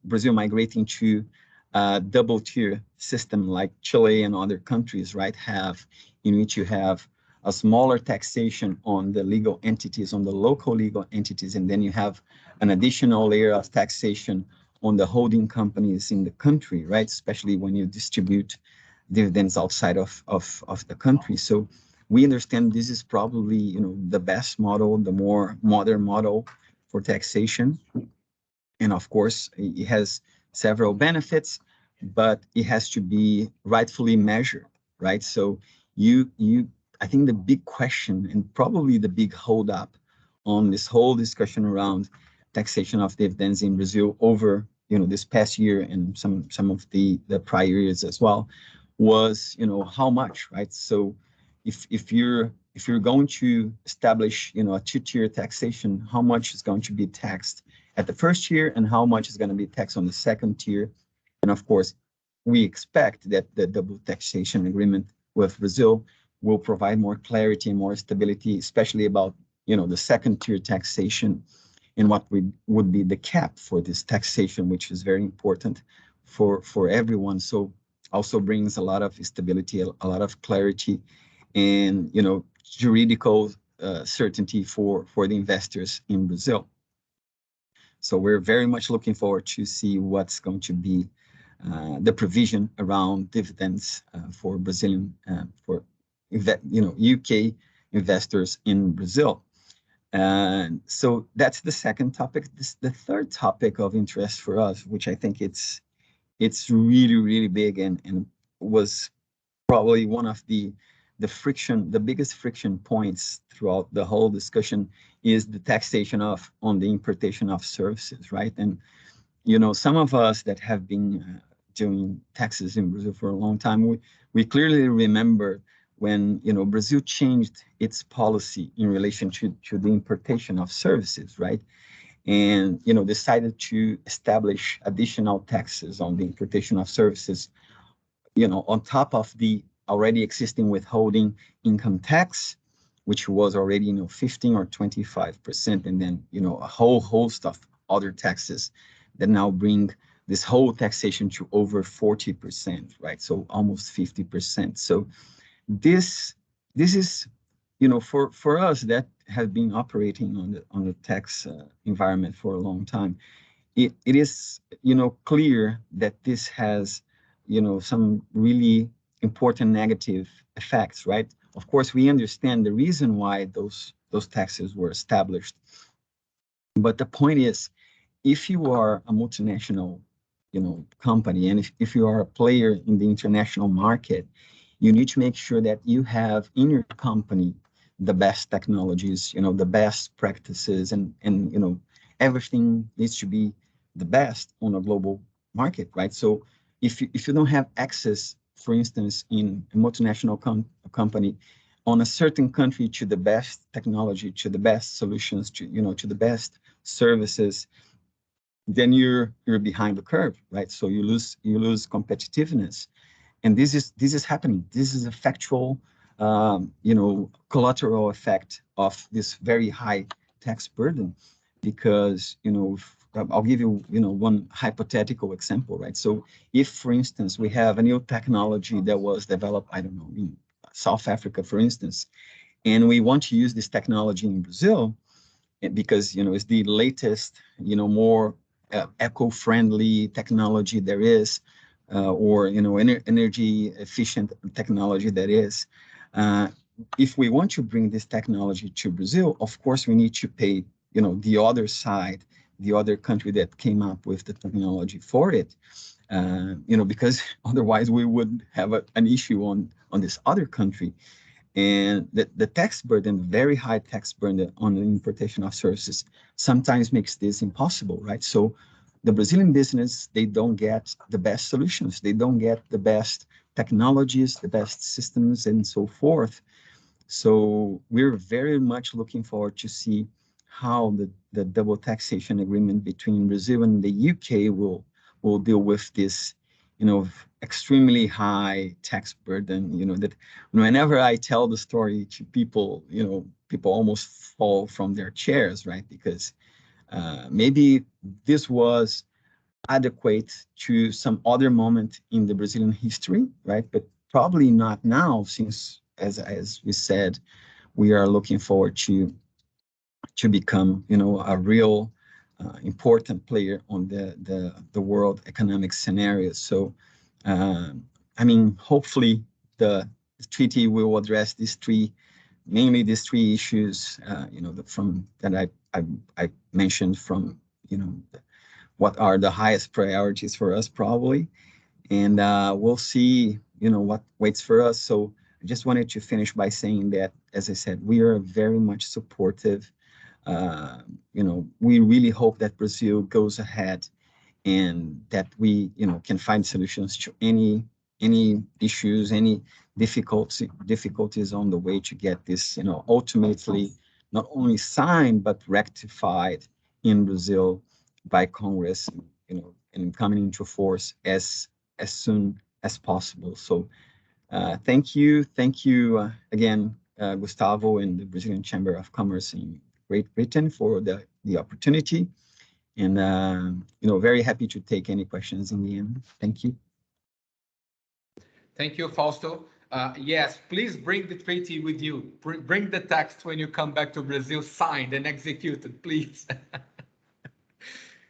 Brazil migrating to a double tier system like Chile and other countries, right, in which you have a smaller taxation on the legal entities, on the local legal entities, and then you have an additional layer of taxation on the holding companies in the country, right? Especially when you distribute dividends outside of the country. So we understand this is probably, the best model, the more modern model for taxation. And of course, it has several benefits, but it has to be rightfully measured, right? So I think the big question and probably the big holdup on this whole discussion around taxation of dividends in Brazil over, this past year and some of the prior years as well was, how much, right? So if you're going to establish, a two-tier taxation, how much is going to be taxed at the first tier and how much is going to be taxed on the second tier? And of course, we expect that the double taxation agreement with Brazil will provide more clarity and more stability, especially about, the second tier taxation and what would be the cap for this taxation, which is very important for everyone. So also brings a lot of stability, a lot of clarity, and juridical certainty for the investors in Brazil. So we're very much looking forward to see what's going to be the provision around dividends for Brazilian, UK investors in Brazil. And so that's the second topic. The third topic of interest for us, which I think it's really, really big and was probably one of the biggest friction points throughout the whole discussion, is the taxation on the importation of services, right? And some of us that have been doing taxes in Brazil for a long time, we clearly remember when Brazil changed its policy in relation to the importation of services, right? And decided to establish additional taxes on the importation of services, on top of the already existing withholding income tax, which was already 15 or 25%, and then a whole host of other taxes that now bring this whole taxation to over 40%, right? So almost 50%. So this is, for us that have been operating on the tax environment for a long time, it is clear that this has some really important negative effects, right? Of course, we understand the reason why those taxes were established, but the point is, if you are a multinational company, and if you are a player in the international market, you need to make sure that you have in your company the best technologies, the best practices, and everything needs to be the best on a global market, right? So if you don't have access, for instance, in a multinational company on a certain country to the best technology, to the best solutions, to the best services, then you're behind the curve, right? So you lose competitiveness. And this is happening. This is a factual, collateral effect of this very high tax burden, because, I'll give you, one hypothetical example, right? So if, for instance, we have a new technology that was developed, I don't know, in South Africa, for instance, and we want to use this technology in Brazil, because, it's the latest, more eco-friendly technology there is, or energy efficient technology that is. If we want to bring this technology to Brazil, of course we need to pay the other side, the other country that came up with the technology for it, because otherwise we would have an issue on this other country. And the tax burden, very high tax burden on the importation of services, sometimes makes this impossible, right? So the Brazilian business, they don't get the best solutions. They don't get the best technologies, the best systems, and so forth. So we're very much looking forward to see how the double taxation agreement between Brazil and the UK will deal with this, extremely high tax burden, that whenever I tell the story to people, people almost fall from their chairs, right? Because maybe this was adequate to some other moment in the Brazilian history, right? But probably not now, since, as we said, we are looking forward to become, a real important player on the world economic scenario. So, hopefully the treaty will address mainly these three issues, from that I mentioned, from what are the highest priorities for us probably, and we'll see what waits for us. So I just wanted to finish by saying that, as I said, we are very much supportive. We really hope that Brazil goes ahead and that we can find solutions to any issues, any difficulties on the way to get this ultimately not only signed but rectified in Brazil by Congress, and coming into force as as soon as possible. So thank you again, Gustavo and the Brazilian Chamber of Commerce in Great Britain for the opportunity, and very happy to take any questions in the end. Thank you. Thank you, Fausto. Yes, please bring the treaty with you. Bring the text when you come back to Brazil, signed and executed, please.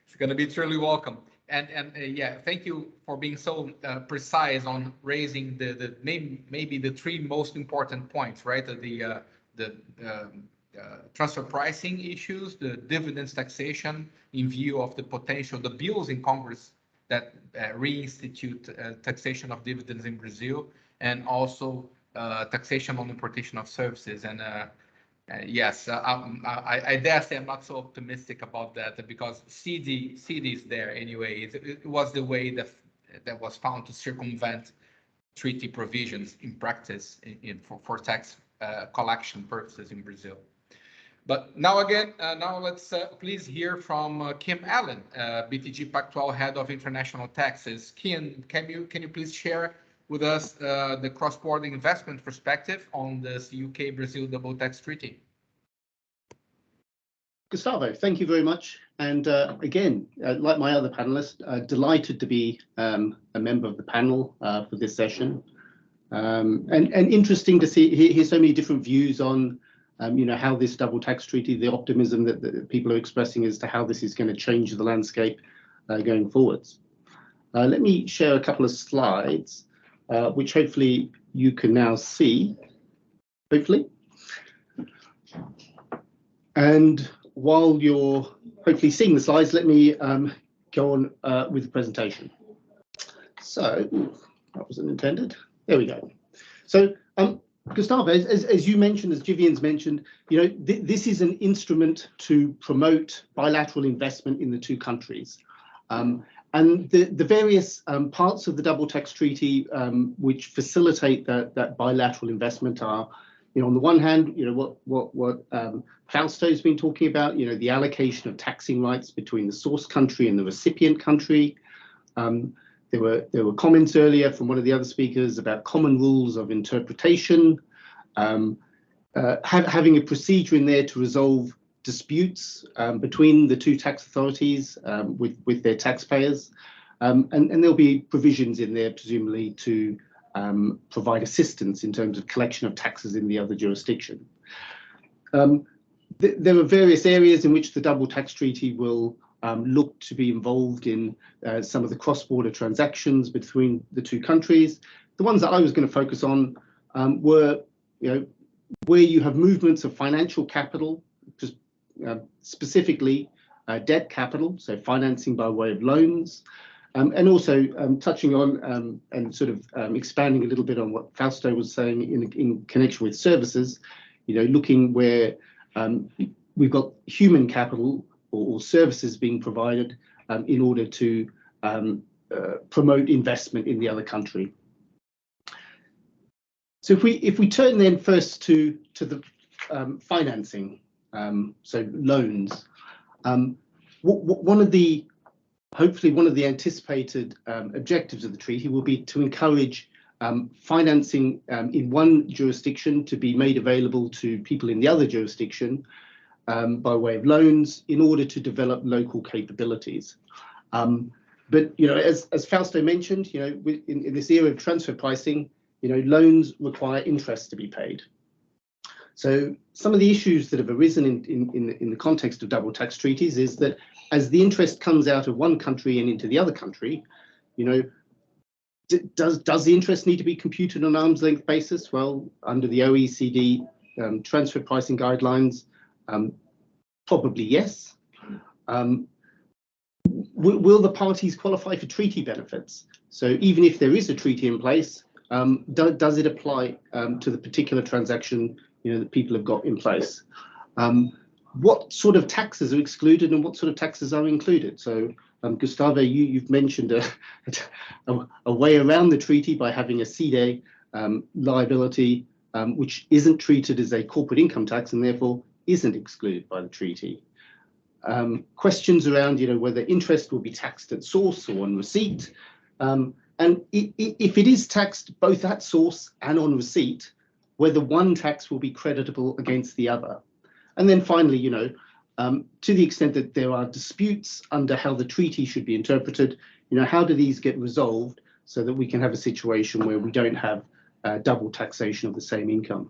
It's going to be truly welcome. And yeah, thank you for being so precise on raising maybe the three most important points, right? The transfer pricing issues, the dividends taxation in view of the potential, the bills in Congress that reinstitute taxation of dividends in Brazil, and also taxation on importation of services. And yes, I dare say I'm not so optimistic about that, because CD is there anyway. It was the way that was found to circumvent treaty provisions in practice for tax collection purposes in Brazil. But now again, now let's please hear from Kim Allen, BTG Pactual Head of International Taxes. Kim, can you please share with us the cross-border investment perspective on this UK-Brazil double tax treaty? Gustavo, thank you very much. And again, like my other panelists, delighted to be a member of the panel for this session. And interesting to hear so many different views on how this double tax treaty, the optimism that people are expressing as to how this is going to change the landscape going forwards. Let me share a couple of slides, which hopefully you can now see, hopefully. And while you're hopefully seeing the slides, let me go on with the presentation. So, that wasn't intended. There we go. So, Gustavo, as you mentioned, as Jivaan's mentioned, this is an instrument to promote bilateral investment in the two countries. And the various parts of the double tax treaty which facilitate that bilateral investment are, on the one hand, what Fausto's been talking about, the allocation of taxing rights between the source country and the recipient country. There were comments earlier from one of the other speakers about common rules of interpretation, having a procedure in there to resolve disputes between the two tax authorities with their taxpayers, and there'll be provisions in there presumably to provide assistance in terms of collection of taxes in the other jurisdiction. There are various areas in which the double tax treaty will look to be involved in some of the cross-border transactions between the two countries. The ones that I was going to focus on were, where you have movements of financial capital, just specifically debt capital, so financing by way of loans, and also touching on and sort of expanding a little bit on what Fausto was saying in connection with services, looking where we've got human capital or services being provided in order to promote investment in the other country. So if we turn then first to the financing, so loans, hopefully one of the anticipated objectives of the treaty will be to encourage financing in one jurisdiction to be made available to people in the other jurisdiction by way of loans in order to develop local capabilities. But as Fausto mentioned, in this era of transfer pricing, loans require interest to be paid. So some of the issues that have arisen in the context of double tax treaties is that as the interest comes out of one country and into the other country, does the interest need to be computed on an arm's length basis? Well, under the OECD transfer pricing guidelines, probably yes. Will the parties qualify for treaty benefits? So even if there is a treaty in place, does it apply to the particular transaction that people have got in place? What sort of taxes are excluded and what sort of taxes are included? So Gustavo, you've mentioned a way around the treaty by having a CIDE liability, which isn't treated as a corporate income tax and therefore isn't excluded by the treaty. Questions around whether interest will be taxed at source or on receipt, and And if it is taxed both at source and on receipt, whether one tax will be creditable against the other. And then finally, to the extent that there are disputes under how the treaty should be interpreted, how do these get resolved so that we can have a situation where we don't have double taxation of the same income?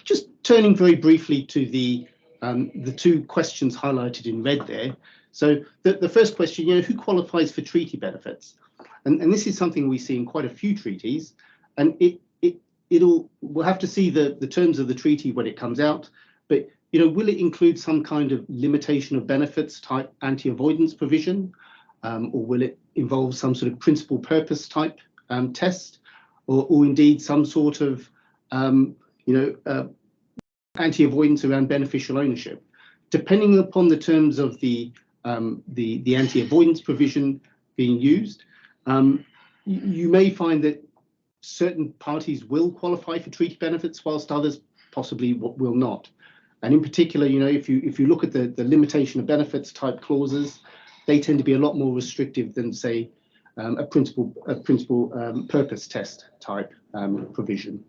Just turning very briefly to the two questions highlighted in red there. So the first question, who qualifies for treaty benefits? And this is something we see in quite a few treaties, and we'll have to see the terms of the treaty when it comes out, but will it include some kind of limitation of benefits type anti-avoidance provision, or will it involve some sort of principal purpose type test, or indeed some sort of anti-avoidance around beneficial ownership? Depending upon the terms of the anti-avoidance provision being used, you may find that certain parties will qualify for treaty benefits, whilst others possibly will not. And in particular, if you look at the limitation of benefits type clauses, they tend to be a lot more restrictive than, say, a principal purpose test type provision.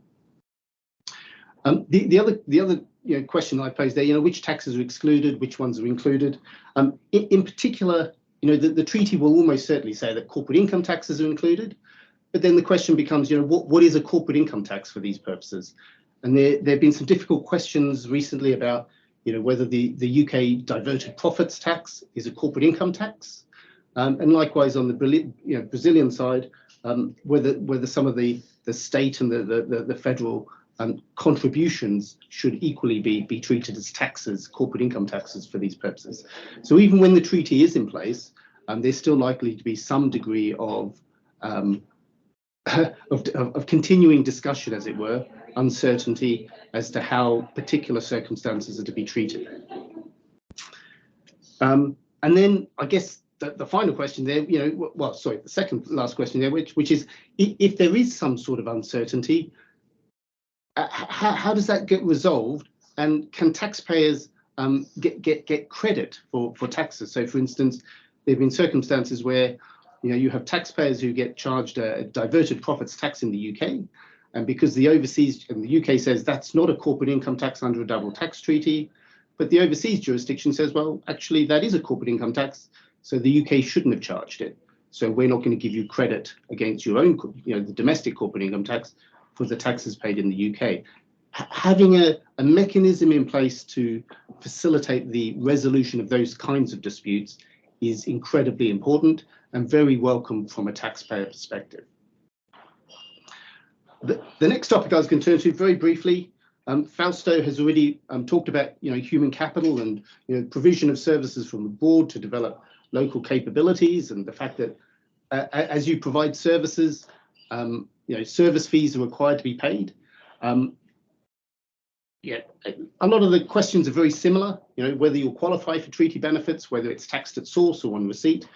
The other question I posed there, which taxes are excluded, which ones are included. In particular, the treaty will almost certainly say that corporate income taxes are included, but then the question becomes, what is a corporate income tax for these purposes? And there have been some difficult questions recently about, whether the UK diverted profits tax is a corporate income tax, and likewise on the Brazilian side, whether some of the state and the federal contributions should equally be treated as taxes, corporate income taxes for these purposes. So even when the treaty is in place, there's still likely to be some degree of continuing discussion, as it were, uncertainty as to how particular circumstances are to be treated. And then I guess the final question there, the second last question there, which is, if there is some sort of uncertainty, how does that get resolved, and can taxpayers get credit for taxes? So, for instance, there have been circumstances where you have taxpayers who get charged a diverted profits tax in the UK, and because the UK says that's not a corporate income tax under a double tax treaty, but the overseas jurisdiction says, well, actually that is a corporate income tax, so the UK shouldn't have charged it. So we're not going to give you credit against your own, the domestic corporate income tax for the taxes paid in the UK. Having a mechanism in place to facilitate the resolution of those kinds of disputes is incredibly important and very welcome from a taxpayer perspective. The next topic I was going to turn to very briefly, Fausto has already talked about human capital and provision of services from abroad to develop local capabilities, and the fact that as you provide services, service fees are required to be paid. A lot of the questions are very similar, whether you'll qualify for treaty benefits, whether it's taxed at source or on receipt.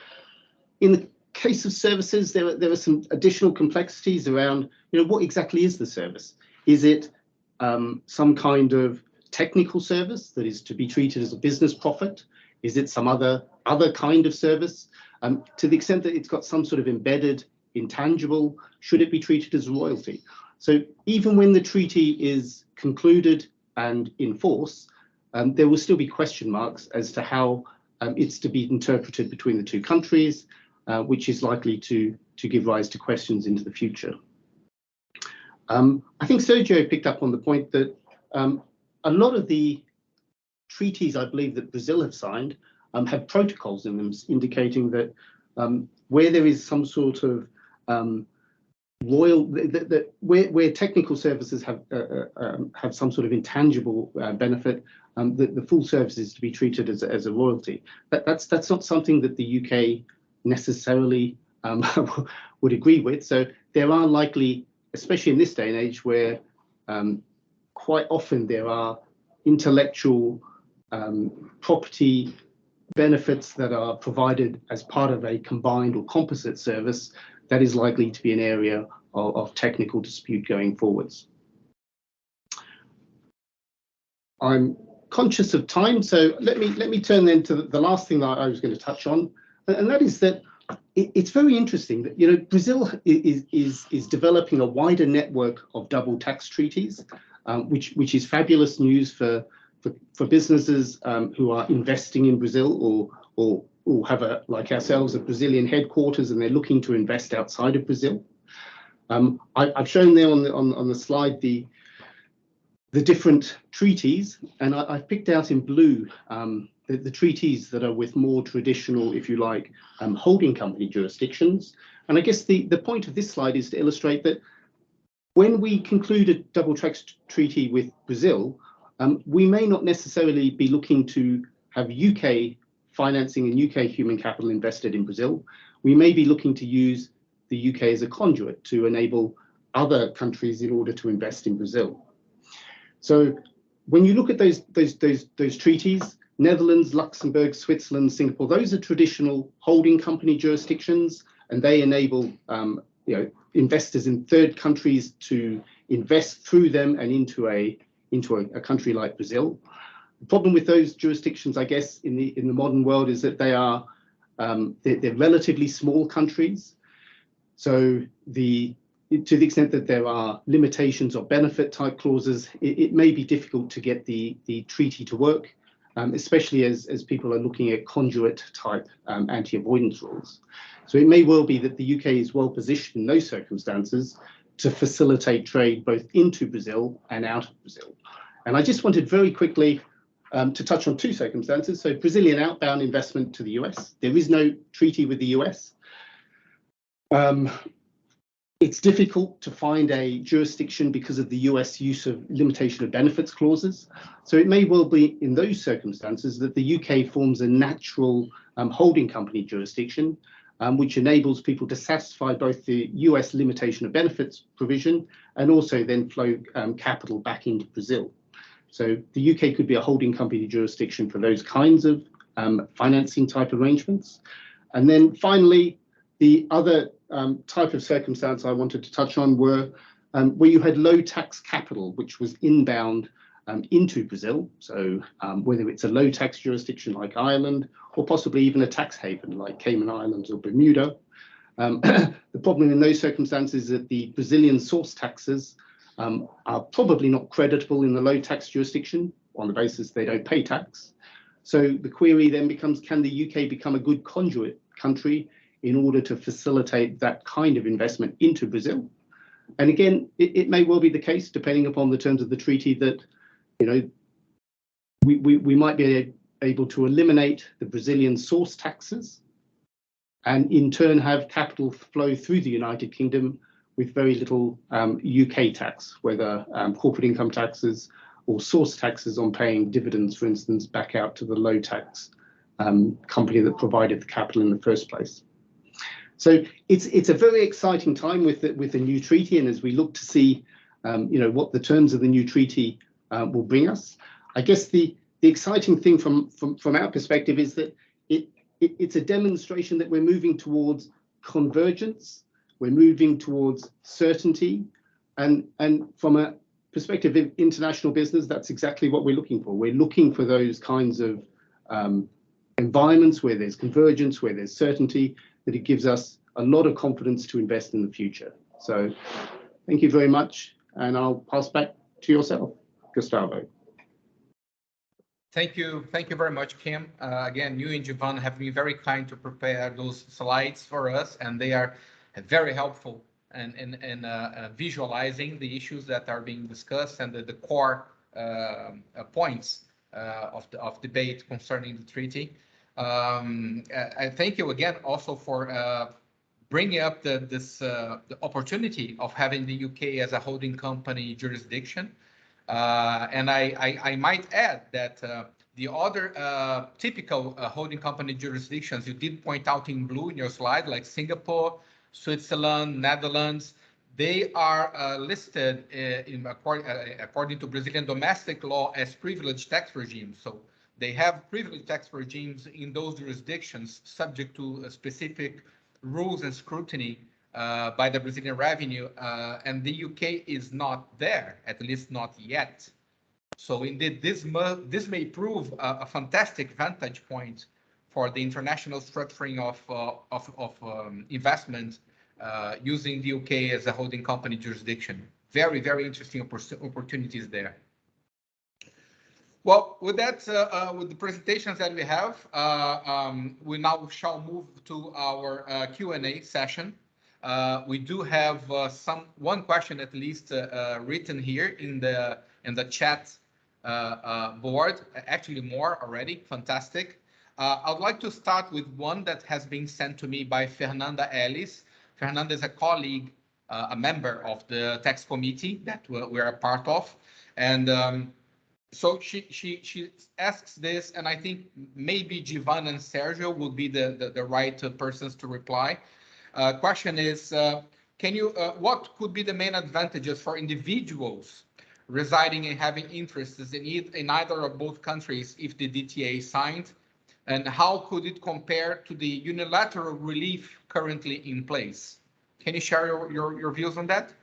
In the case of services, there are some additional complexities around, what exactly is the service? Is it some kind of technical service that is to be treated as a business profit? Is it some other kind of service? To the extent that it's got some sort of embedded intangible, should it be treated as a royalty? So even when the treaty is concluded and in force, there will still be question marks as to how it's to be interpreted between the two countries, which is likely to give rise to questions into the future. I think Sergio picked up on the point that a lot of the treaties, I believe, that Brazil have signed have protocols in them indicating that where there is some sort of where technical services have some sort of intangible benefit, the full service is to be treated as a royalty. That's not something that the UK necessarily would agree with. So there are likely, especially in this day and age, where quite often there are intellectual property benefits that are provided as part of a combined or composite service, that is likely to be an area of technical dispute going forwards. I'm conscious of time, so let me turn then to the last thing that I was going to touch on, and that is that it's very interesting that, you know, Brazil is developing a wider network of double tax treaties, which is fabulous news for businesses who are investing in Brazil or have like ourselves, a Brazilian headquarters, and they're looking to invest outside of Brazil. I've shown there on the slide the different treaties, and I've picked out in blue the treaties that are with more traditional, if you like, holding company jurisdictions. And I guess the point of this slide is to illustrate that when we conclude a double tax treaty with Brazil, we may not necessarily be looking to have UK financing and UK human capital invested in Brazil. We may be looking to use the UK as a conduit to enable other countries in order to invest in Brazil. So when you look at those treaties, Netherlands, Luxembourg, Switzerland, Singapore, those are traditional holding company jurisdictions, and they enable you know, investors in third countries to invest through them and into a country like Brazil. The problem with those jurisdictions, I guess, in the modern world is that they're relatively small countries. So to the extent that there are limitations or benefit type clauses, it may be difficult to get the treaty to work, especially as people are looking at conduit type anti-avoidance rules. So it may well be that the UK is well positioned in those circumstances to facilitate trade both into Brazil and out of Brazil. And I just wanted very quickly to touch on two circumstances. So Brazilian outbound investment to the US. There is no treaty with the US. It's difficult to find a jurisdiction because of the US use of limitation of benefits clauses. So it may well be in those circumstances that the UK forms a natural holding company jurisdiction, which enables people to satisfy both the US limitation of benefits provision and also then flow capital back into Brazil. So the UK could be a holding company jurisdiction for those kinds of financing type arrangements. And then finally, the other type of circumstance I wanted to touch on were where you had low tax capital, which was inbound into Brazil. So whether it's a low tax jurisdiction like Ireland, or possibly even a tax haven like Cayman Islands or Bermuda. The problem in those circumstances is that the Brazilian source taxes are probably not creditable in the low tax jurisdiction on the basis they don't pay tax. So the query then becomes, can the UK become a good conduit country in order to facilitate that kind of investment into Brazil? And again, it may well be the case, depending upon the terms of the treaty, that, you know, we might be able to eliminate the Brazilian source taxes and in turn have capital flow through the United Kingdom with very little UK tax, whether corporate income taxes or source taxes on paying dividends, for instance, back out to the low tax company that provided the capital in the first place. So it's a very exciting time with the new treaty, and as we look to see, you know, what the terms of the new treaty will bring us. I guess the exciting thing from our perspective is that it's a demonstration that we're moving towards convergence, we're moving towards certainty, and from a perspective of international business, that's exactly what we're looking for. We're looking for those kinds of environments where there's convergence, where there's certainty, that it gives us a lot of confidence to invest in the future. So thank you very much, and I'll pass back to yourself, Gustavo. Thank you very much, Kim. Again, you and Jivaan have been very kind to prepare those slides for us, and they are very helpful in visualizing the issues that are being discussed and the core points of debate concerning the treaty. I thank you again also for bringing up the opportunity of having the UK as a holding company jurisdiction. And I might add that the other typical holding company jurisdictions you did point out in blue in your slide, like Singapore, Switzerland, Netherlands, they are listed according to Brazilian domestic law as privileged tax regimes. So they have privileged tax regimes in those jurisdictions subject to specific rules and scrutiny by the Brazilian revenue, and the UK is not there, at least not yet. So indeed, this may prove a fantastic vantage point for the international structuring of investment using the UK as a holding company jurisdiction. Very, very interesting opportunities there. Well, with that, with the presentations that we have, we now shall move to our Q&A session. We do have one question at least written here in the chat board. Actually, more already. Fantastic. I'd like to start with one that has been sent to me by Fernanda Ellis. Fernanda is a colleague, a member of the tax committee that we're a part of, and so she asks this, and I think maybe Jivaan and Sergio would be the right persons to reply. Question is, what could be the main advantages for individuals residing and having interests in either or both countries if the DTA is signed? And how could it compare to the unilateral relief currently in place? Can you share your views on that?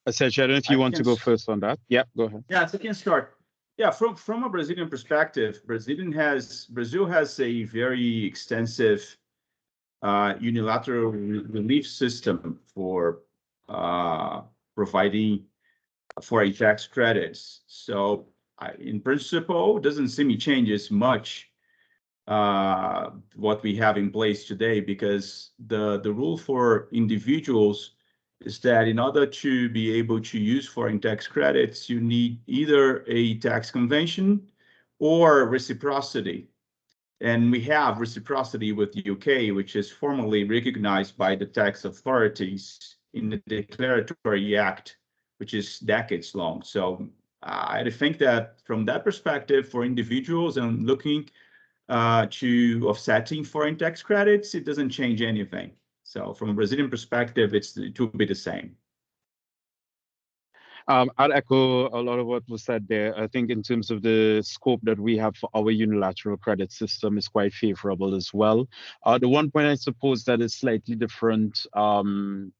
Sergio, I don't know if you want to go first on that. Yeah, go ahead. Yeah, so I can start. Yeah, from a Brazilian perspective, Brazil has a very extensive unilateral relief system for providing foreign tax credits. So in principle, it doesn't seem it changes much what we have in place today, because the rule for individuals is that in order to be able to use foreign tax credits, you need either a tax convention or reciprocity. And we have reciprocity with the UK, which is formally recognized by the tax authorities in the Declaratory Act, which is decades long. So I think that from that perspective, for individuals and looking to offsetting foreign tax credits, it doesn't change anything. So from a Brazilian perspective, it will be the same. I'd echo a lot of what was said there. I think in terms of the scope that we have for our unilateral credit system is quite favorable as well. The one point I suppose that is slightly different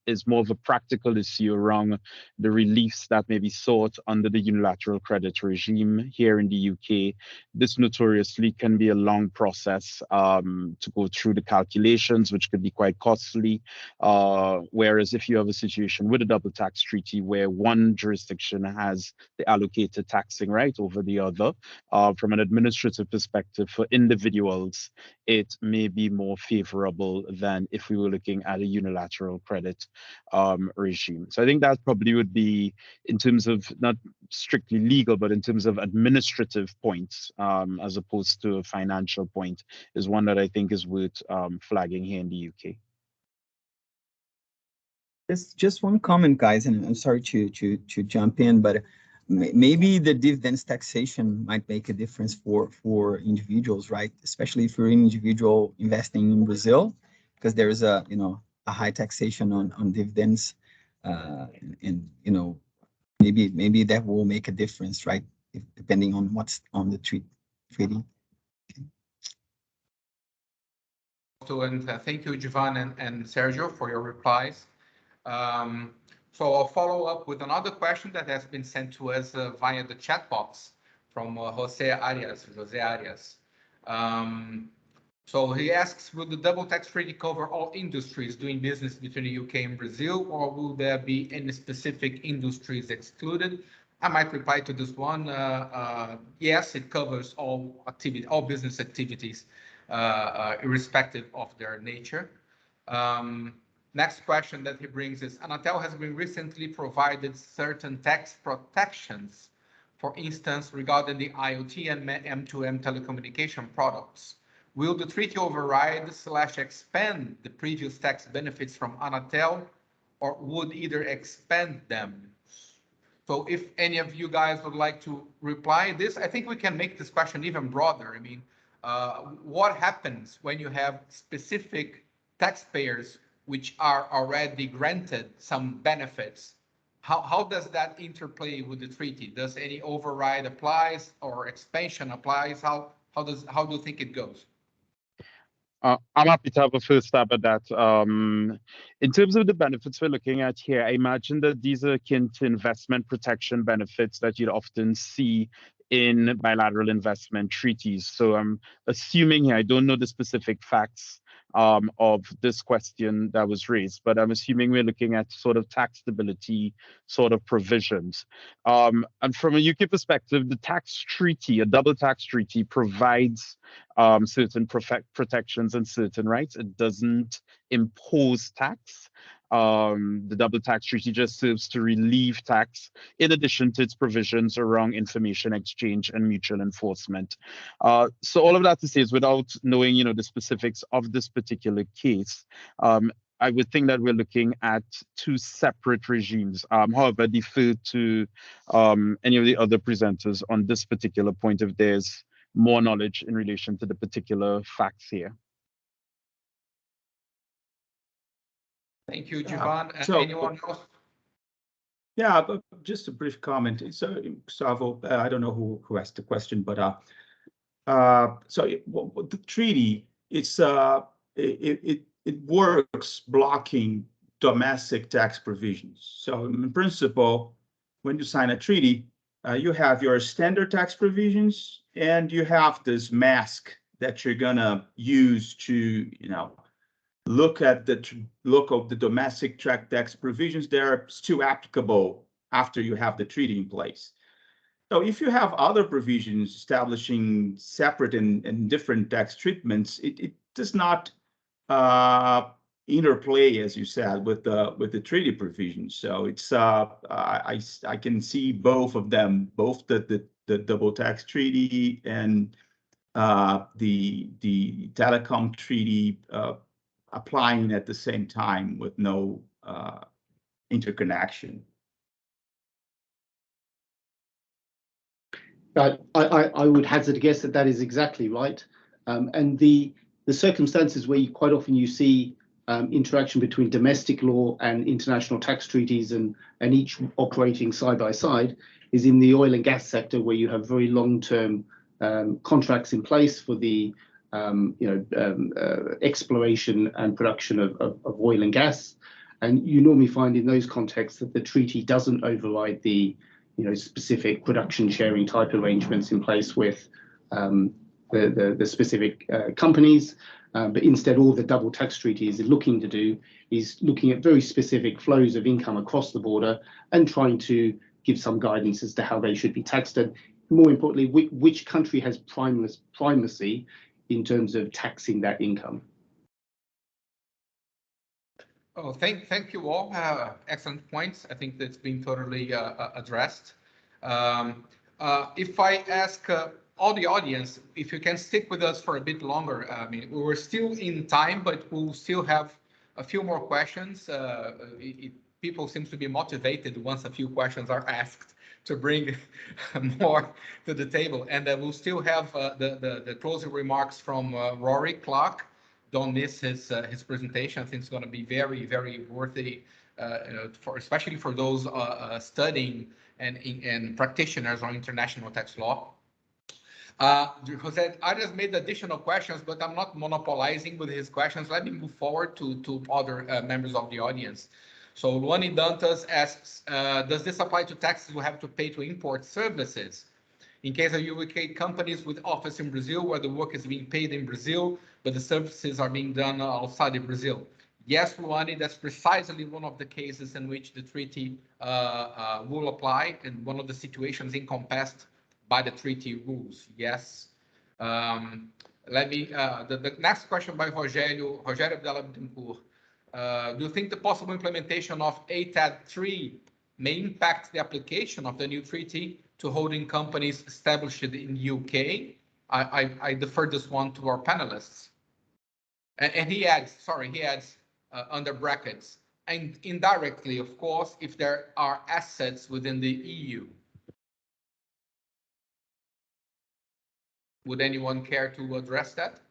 is more of a practical issue around the reliefs that may be sought under the unilateral credit regime here in the UK. This notoriously can be a long process to go through the calculations, which could be quite costly. Whereas if you have a situation with a double tax treaty where one jurisdiction has the allocated taxing right over the other, from an administrative perspective for individuals, it may be more favorable than if we were looking at a unilateral credit regime. So I think that probably would be, in terms of not strictly legal, but in terms of administrative points, as opposed to a financial point, is one that I think is worth flagging here in the UK. Just one comment, guys, and I'm sorry to jump in, but maybe the dividends taxation might make a difference for individuals, right? Especially if you're an individual investing in Brazil, because there is a high taxation on dividends, and maybe that will make a difference, right? Depending on what's on the treaty. And thank you, Jivaan and Sergio, for your replies. So I'll follow up with another question that has been sent to us via the chat box from Jose Arias. So he asks, will the double tax treaty cover all industries doing business between the UK and Brazil, or will there be any specific industries excluded? I might reply to this one. Yes, it covers all business activities, irrespective of their nature. Next question that he brings is, Anatel has been recently provided certain tax protections, for instance, regarding the IoT and M2M telecommunication products. Will the treaty override/expand the previous tax benefits from Anatel, or would either expand them? So if any of you guys would like to reply this, I think we can make this question even broader. I mean, what happens when you have specific taxpayers which are already granted some benefits? How does that interplay with the treaty? Does any override applies or expansion applies? How do you think it goes? I'm happy to have a first stab at that. In terms of the benefits we're looking at here, I imagine that these are akin to investment protection benefits that you'd often see in bilateral investment treaties. So I'm assuming here, I don't know the specific facts of this question that was raised, but I'm assuming we're looking at sort of tax stability sort of provisions. And from a UK perspective, the tax treaty, a double tax treaty, provides certain protections and certain rights. It doesn't impose tax. The double tax treaty just serves to relieve tax in addition to its provisions around information exchange and mutual enforcement. So all of that to say is, without knowing, the specifics of this particular case, I would think that we're looking at two separate regimes. However, I defer to any of the other presenters on this particular point if there's more knowledge in relation to the particular facts here. Thank you, Jivaan. So- Anyone else? Yeah, but just a brief comment. So, Gustavo, I don't know who asked the question, but the treaty, it works blocking domestic tax provisions. So in principle, when you sign a treaty, you have your standard tax provisions, and you have this mask that you're gonna use to, look at the domestic tax provisions that are still applicable after you have the treaty in place. So if you have other provisions establishing separate and different tax treatments, it does not interplay, as you said, with the treaty provisions. So it's I can see both of them, both the double tax treaty and the telecom treaty applying at the same time with no interconnection. I would hazard a guess that is exactly right. And the circumstances where quite often you see interaction between domestic law and international tax treaties and each operating side by side is in the oil and gas sector, where you have very long-term contracts in place for the exploration and production of oil and gas. And you normally find in those contexts that the treaty doesn't override the specific production sharing type arrangements in place with the specific companies. But instead, all the double tax treaty is looking to do is looking at very specific flows of income across the border and trying to give some guidance as to how they should be taxed. And more importantly, which country has primacy in terms of taxing that income. Oh, thank you all. Excellent points. I think that's been thoroughly addressed. If I ask all the audience, if you can stick with us for a bit longer, I mean, we were still in time, but we'll still have a few more questions. People seem to be motivated once a few questions are asked to bring more to the table. And we'll still have the closing remarks from Rory, Clarke. Don't miss his presentation. I think it's going to be very, very worthy, especially for those studying and practitioners on international tax law. Jose, I just made additional questions, but I'm not monopolizing with his questions. Let me move forward to other members of the audience. So Luani Dantas asks, does this apply to taxes we have to pay to import services? In case of UK companies with office in Brazil, where the work is being paid in Brazil, but the services are being done outside of Brazil. Yes, Luani, that's precisely one of the cases in which the treaty will apply, and one of the situations encompassed by the treaty rules. Yes. Let me, the next question by Rogerio Della Bittencourt. Do you think the possible implementation of ATAD 3 may impact the application of the new treaty to holding companies established in the UK? I defer this one to our panelists. And he adds, under brackets, and indirectly, of course, if there are assets within the EU. Would anyone care to address that?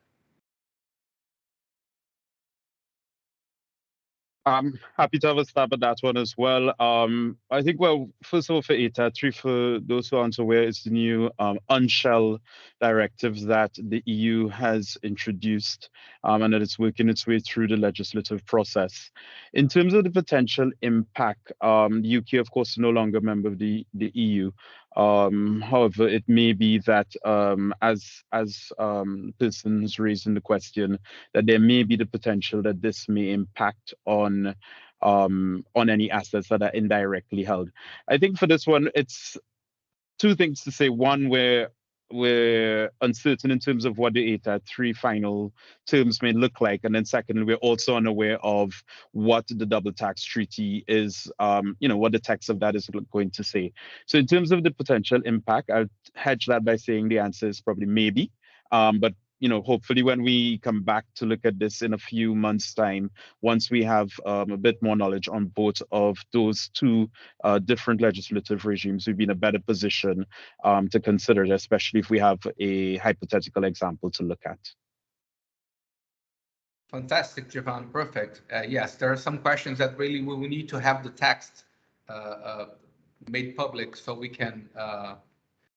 I'm happy to have a stab at that one as well. I think, well, first of all, for ATAD 3, for those who aren't aware, it's the new unshell directive that the EU has introduced, and that it's working its way through the legislative process. In terms of the potential impact, the UK, of course, is no longer a member of the EU. However, it may be that as person who's raised in the question, that there may be the potential that this may impact on any assets that are indirectly held. I think for this one, it's two things to say. One, we're uncertain in terms of what the ADIT 3 final terms may look like. And then secondly, we're also unaware of what the double tax treaty is, what the text of that is going to say. So in terms of the potential impact, I'll hedge that by saying the answer is probably maybe. But hopefully when we come back to look at this in a few months' time, once we have a bit more knowledge on both of those two different legislative regimes, we'll be in a better position to consider it, especially if we have a hypothetical example to look at. Fantastic, Jivaan. Perfect. Yes, there are some questions that really we will need to have the text made public so we can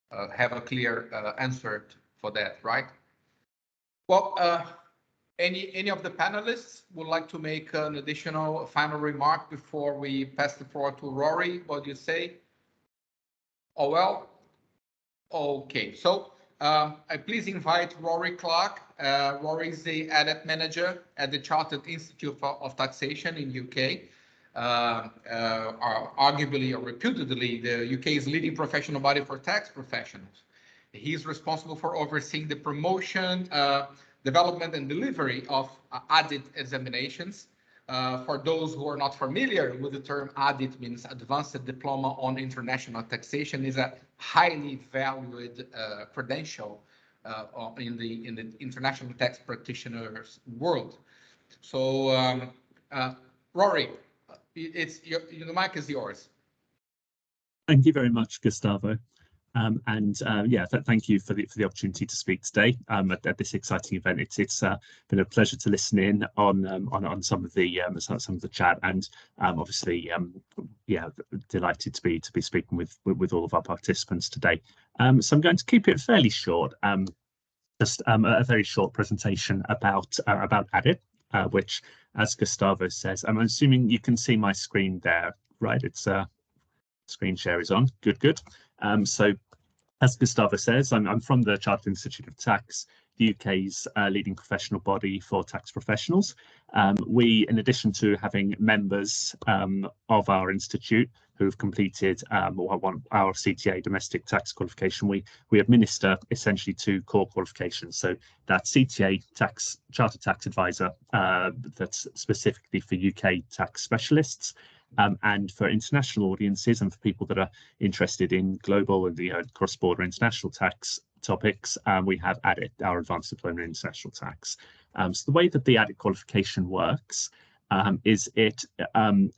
have a clear answer for that, right? Well, any of the panelists would like to make an additional final remark before we pass the floor to Rory? What do you say? Oh, well, okay. So I please invite Rory Clarke. Rory is the ADIT manager at the Chartered Institute of Taxation in UK. Arguably or reputedly the UK's leading professional body for tax professionals. He's responsible for overseeing the promotion, development and delivery of ADIT examinations. For those who are not familiar with the term, ADIT means Advanced Diploma on International Taxation. Is a highly valued credential in the international tax practitioners world. So, Rory, the mic is yours. Thank you very much, Gustavo. Thank you for the opportunity to speak today at this exciting event. It's been a pleasure to listen in on some of the chat, and obviously delighted to be speaking with all of our participants today. So I'm going to keep it fairly short. Just a very short presentation about ADIT, which, as Gustavo says, I'm assuming you can see my screen there, right? It's screen share is on. Good. So, as Gustavo says, I'm from the Chartered Institute of Tax, the UK's leading professional body for tax professionals. We, in addition to having members of our institute who have completed our CTA domestic tax qualification, we administer essentially two core qualifications. So that CTA tax Chartered Tax Advisor, that's specifically for UK tax specialists. And for international audiences and for people that are interested in global and cross-border international tax topics, we have ADIT, our Advanced Diploma in International Tax. So the way that the ADIT qualification works is it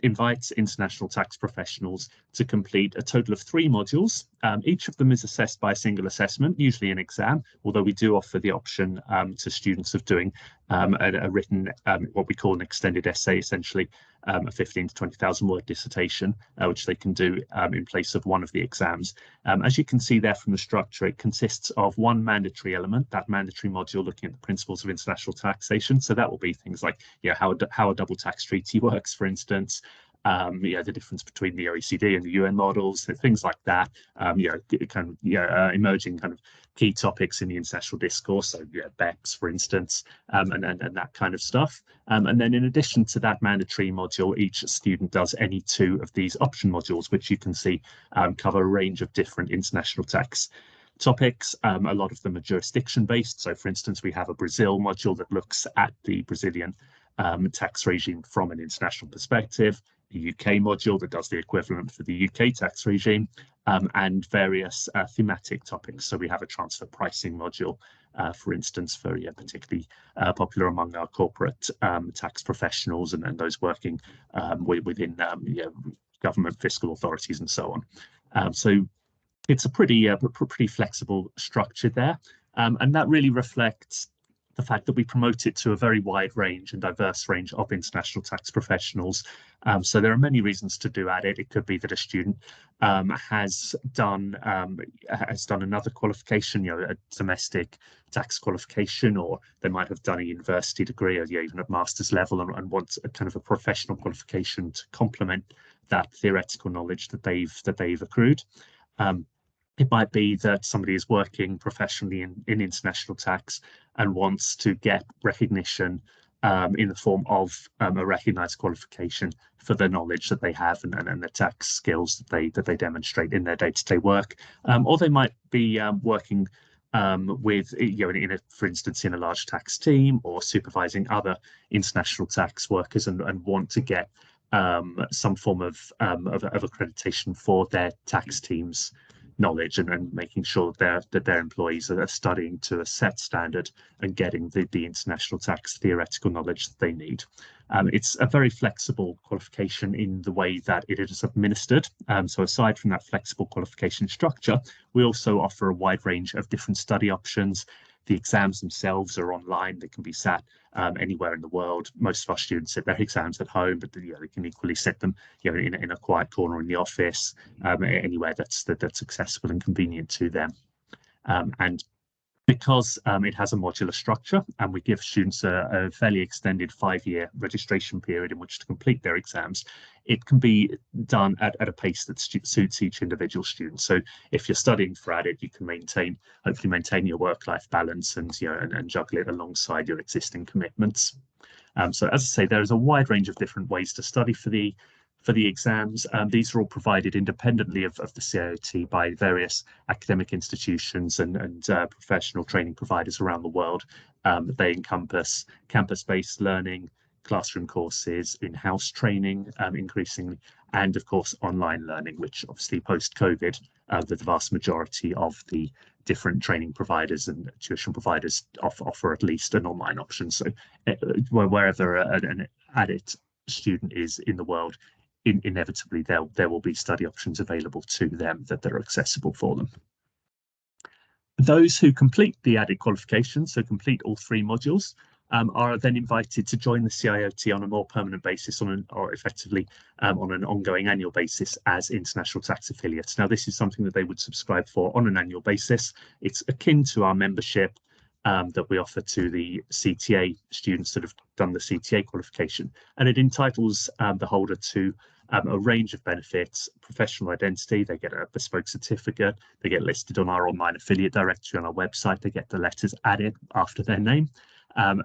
invites international tax professionals to complete a total of 3 modules. Each of them is assessed by a single assessment, usually an exam, although we do offer the option to students of doing a written, what we call an extended essay, essentially a 15 to 20,000 word dissertation, which they can do in place of one of the exams. As you can see there from the structure, it consists of one mandatory element, that mandatory module looking at the principles of international taxation. So that will be things like how a double tax treaty works, for instance, the difference between the OECD and the UN models, things like that, emerging kind of key topics in the international discourse, so BEPS, for instance, and that kind of stuff. And then in addition to that mandatory module, each student does any 2 of these option modules, which you can see cover a range of different international tax topics. A lot of them are jurisdiction based. So for instance, we have a Brazil module that looks at the Brazilian tax regime from an international perspective, a UK module that does the equivalent for the UK tax regime, and various thematic topics. So we have a transfer pricing module, for instance, for particularly popular among our corporate tax professionals and those working within government fiscal authorities and so on. So it's a pretty flexible structure there, and that really reflects the fact that we promote it to a very wide range and diverse range of international tax professionals. So there are many reasons to do ADIT. It could be that a student has done another qualification, a domestic tax qualification, or they might have done a university degree, or even at master's level, and want a kind of a professional qualification to complement that theoretical knowledge that they've accrued. It might be that somebody is working professionally in international tax and wants to get recognition in the form of a recognized qualification for the knowledge that they have and the tax skills that they demonstrate in their day-to-day work. Or they might be working with, for instance, in a large tax team or supervising other international tax workers and want to get some form of accreditation for their tax team's knowledge and making sure that their employees are studying to a set standard and getting the international tax theoretical knowledge that they need. It's a very flexible qualification in the way that it is administered. So aside from that flexible qualification structure, we also offer a wide range of different study options. The exams themselves are online. They can be sat anywhere in the world. Most of our students sit their exams at home, but they can equally sit them in a quiet corner in the office, anywhere that's accessible and convenient to them. And because it has a modular structure and we give students a fairly extended 5-year registration period in which to complete their exams, it can be done at a pace that suits each individual student. So if you're studying for ADIT, you can hopefully maintain your work-life balance and juggle it alongside your existing commitments. So as I say, there is a wide range of different ways to study for the exams. These are all provided independently of the CIOT by various academic institutions and professional training providers around the world. They encompass campus-based learning, classroom courses, in-house training increasingly, and of course online learning, which obviously post-COVID, the vast majority of the different training providers and tuition providers offer at least an online option. So wherever an ADIT student is in the world, inevitably there will be study options available to them that are accessible for them. Those who complete the ADIT qualification, so complete all 3 modules, are then invited to join the CIOT on a more permanent basis or effectively on an ongoing annual basis as international tax affiliates. Now, this is something that they would subscribe for on an annual basis. It's akin to our membership that we offer to the CTA students that have done the CTA qualification, and it entitles the holder to a range of benefits: professional identity, they get a bespoke certificate, they get listed on our online affiliate directory on our website, they get the letters added after their name,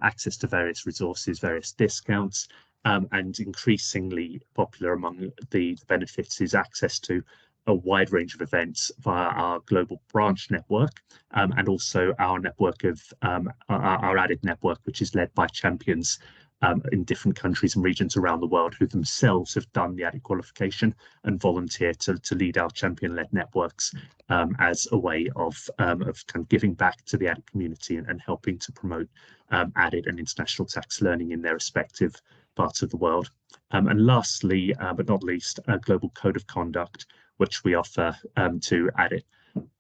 access to various resources, various discounts, and increasingly popular among the benefits is access to a wide range of events via our global branch network, and also our network of our ADIT network, which is led by champions in different countries and regions around the world who themselves have done the ADIT qualification and volunteer to lead our champion-led networks as a way of kind of giving back to the ADIT community and helping to promote ADIT and international tax learning in their respective parts of the world. And lastly, but not least, a global code of conduct, which we offer to ADIT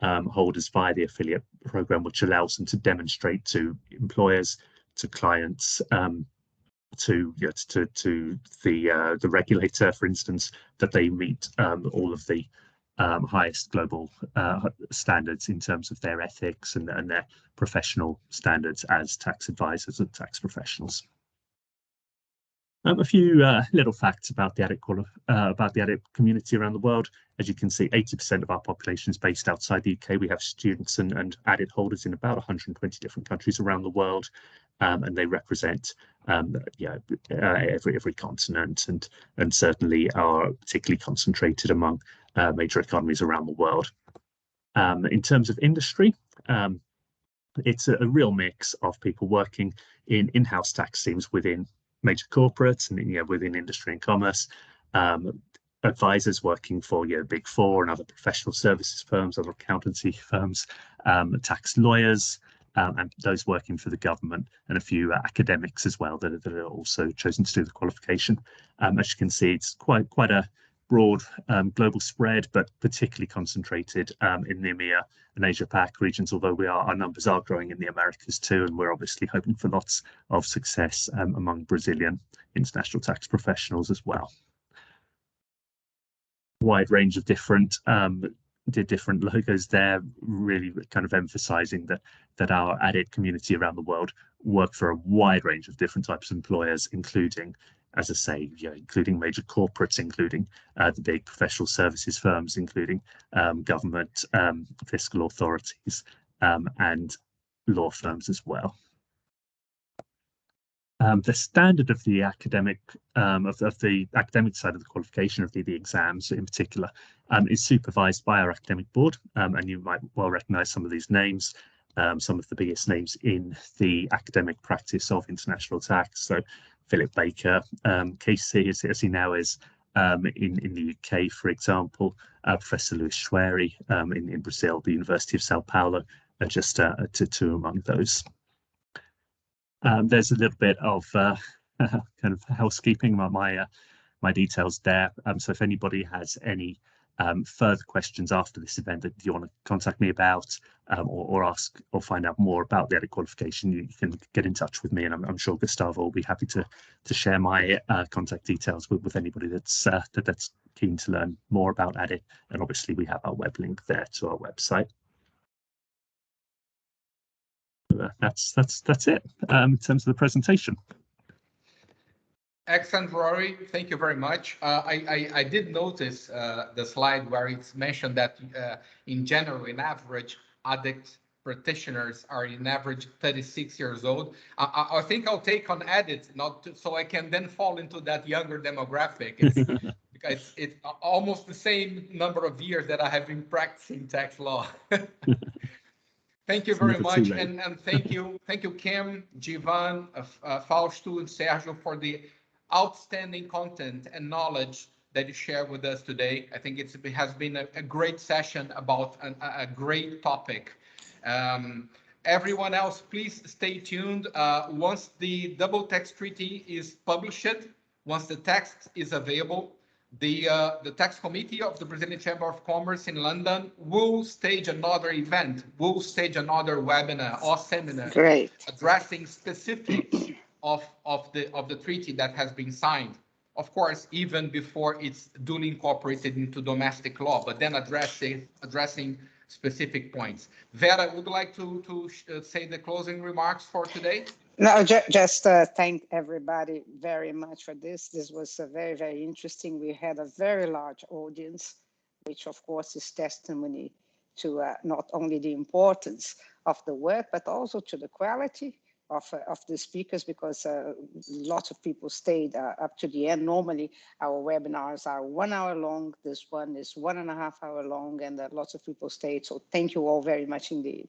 holders via the affiliate program, which allows them to demonstrate to employers, to clients, to the regulator, for instance, that they meet all of the highest global standards in terms of their ethics and their professional standards as tax advisors and tax professionals. A few little facts about the ADIT community around the world. As you can see, 80% of our population is based outside the UK. We have students and ADIT holders in about 120 different countries around the world, and they represent every continent and certainly are particularly concentrated among major economies around the world. In terms of industry, it's a real mix of people working in in-house tax teams within major corporates and within industry and commerce, advisors working for Big Four and other professional services firms, other accountancy firms, tax lawyers, and those working for the government, and a few academics as well that are also chosen to do the qualification. As you can see, it's quite a broad global spread, but particularly concentrated in the EMEA and Asia Pac regions, although our numbers are growing in the Americas too, and we're obviously hoping for lots of success among Brazilian international tax professionals as well. Wide range of different logos there, really kind of emphasizing that our ADIT community around the world work for a wide range of different types of employers, including as I say, including major corporates, including the big professional services firms, including government, fiscal authorities, and law firms as well. The standard of the academic of the academic side of the qualification of the exams in particular is supervised by our academic board, and you might well recognise some of these names, some of the biggest names in the academic practice of international tax. So Philip Baker, KC as he now is in the UK, for example, Professor Luis Schwery in Brazil, the University of Sao Paulo, are just two among those. There's a little bit of kind of housekeeping, my details there. So if anybody has any further questions after this event that you want to contact me about, or ask or find out more about the ADIT qualification, you can get in touch with me, and I'm sure Gustavo will be happy to share my contact details with anybody that's keen to learn more about ADIT. And obviously we have our web link there to our website. That's it in terms of the presentation. Excellent, Rory. Thank you very much. I did notice the slide where it's mentioned that in general, in average, ADIT practitioners are in average 36 years old. I think I'll take on ADIT, so I can then fall into that younger demographic. Because it's almost the same number of years that I have been practicing tax law. Thank you very much, and thank you, Kim, Jivaan, Fausto, and Sergio for the outstanding content and knowledge that you share with us today. I think it has been a great session about a great topic. Everyone else, please stay tuned. Once the double tax treaty is published, once the text is available, the tax committee of the Brazilian Chamber of Commerce in London will stage another event, will stage another webinar or seminar. Great. Addressing specifics of the treaty that has been signed. Of course, even before it's duly incorporated into domestic law, but then addressing specific points. Vera, would you like to say the closing remarks for today? No, just thank everybody very much for this. This was very, very interesting. We had a very large audience, which of course is testimony to not only the importance of the work, but also to the quality of the speakers, because lots of people stayed up to the end. Normally, our webinars are 1 hour long. This one is 1.5 hours long, and lots of people stayed. So thank you all very much indeed.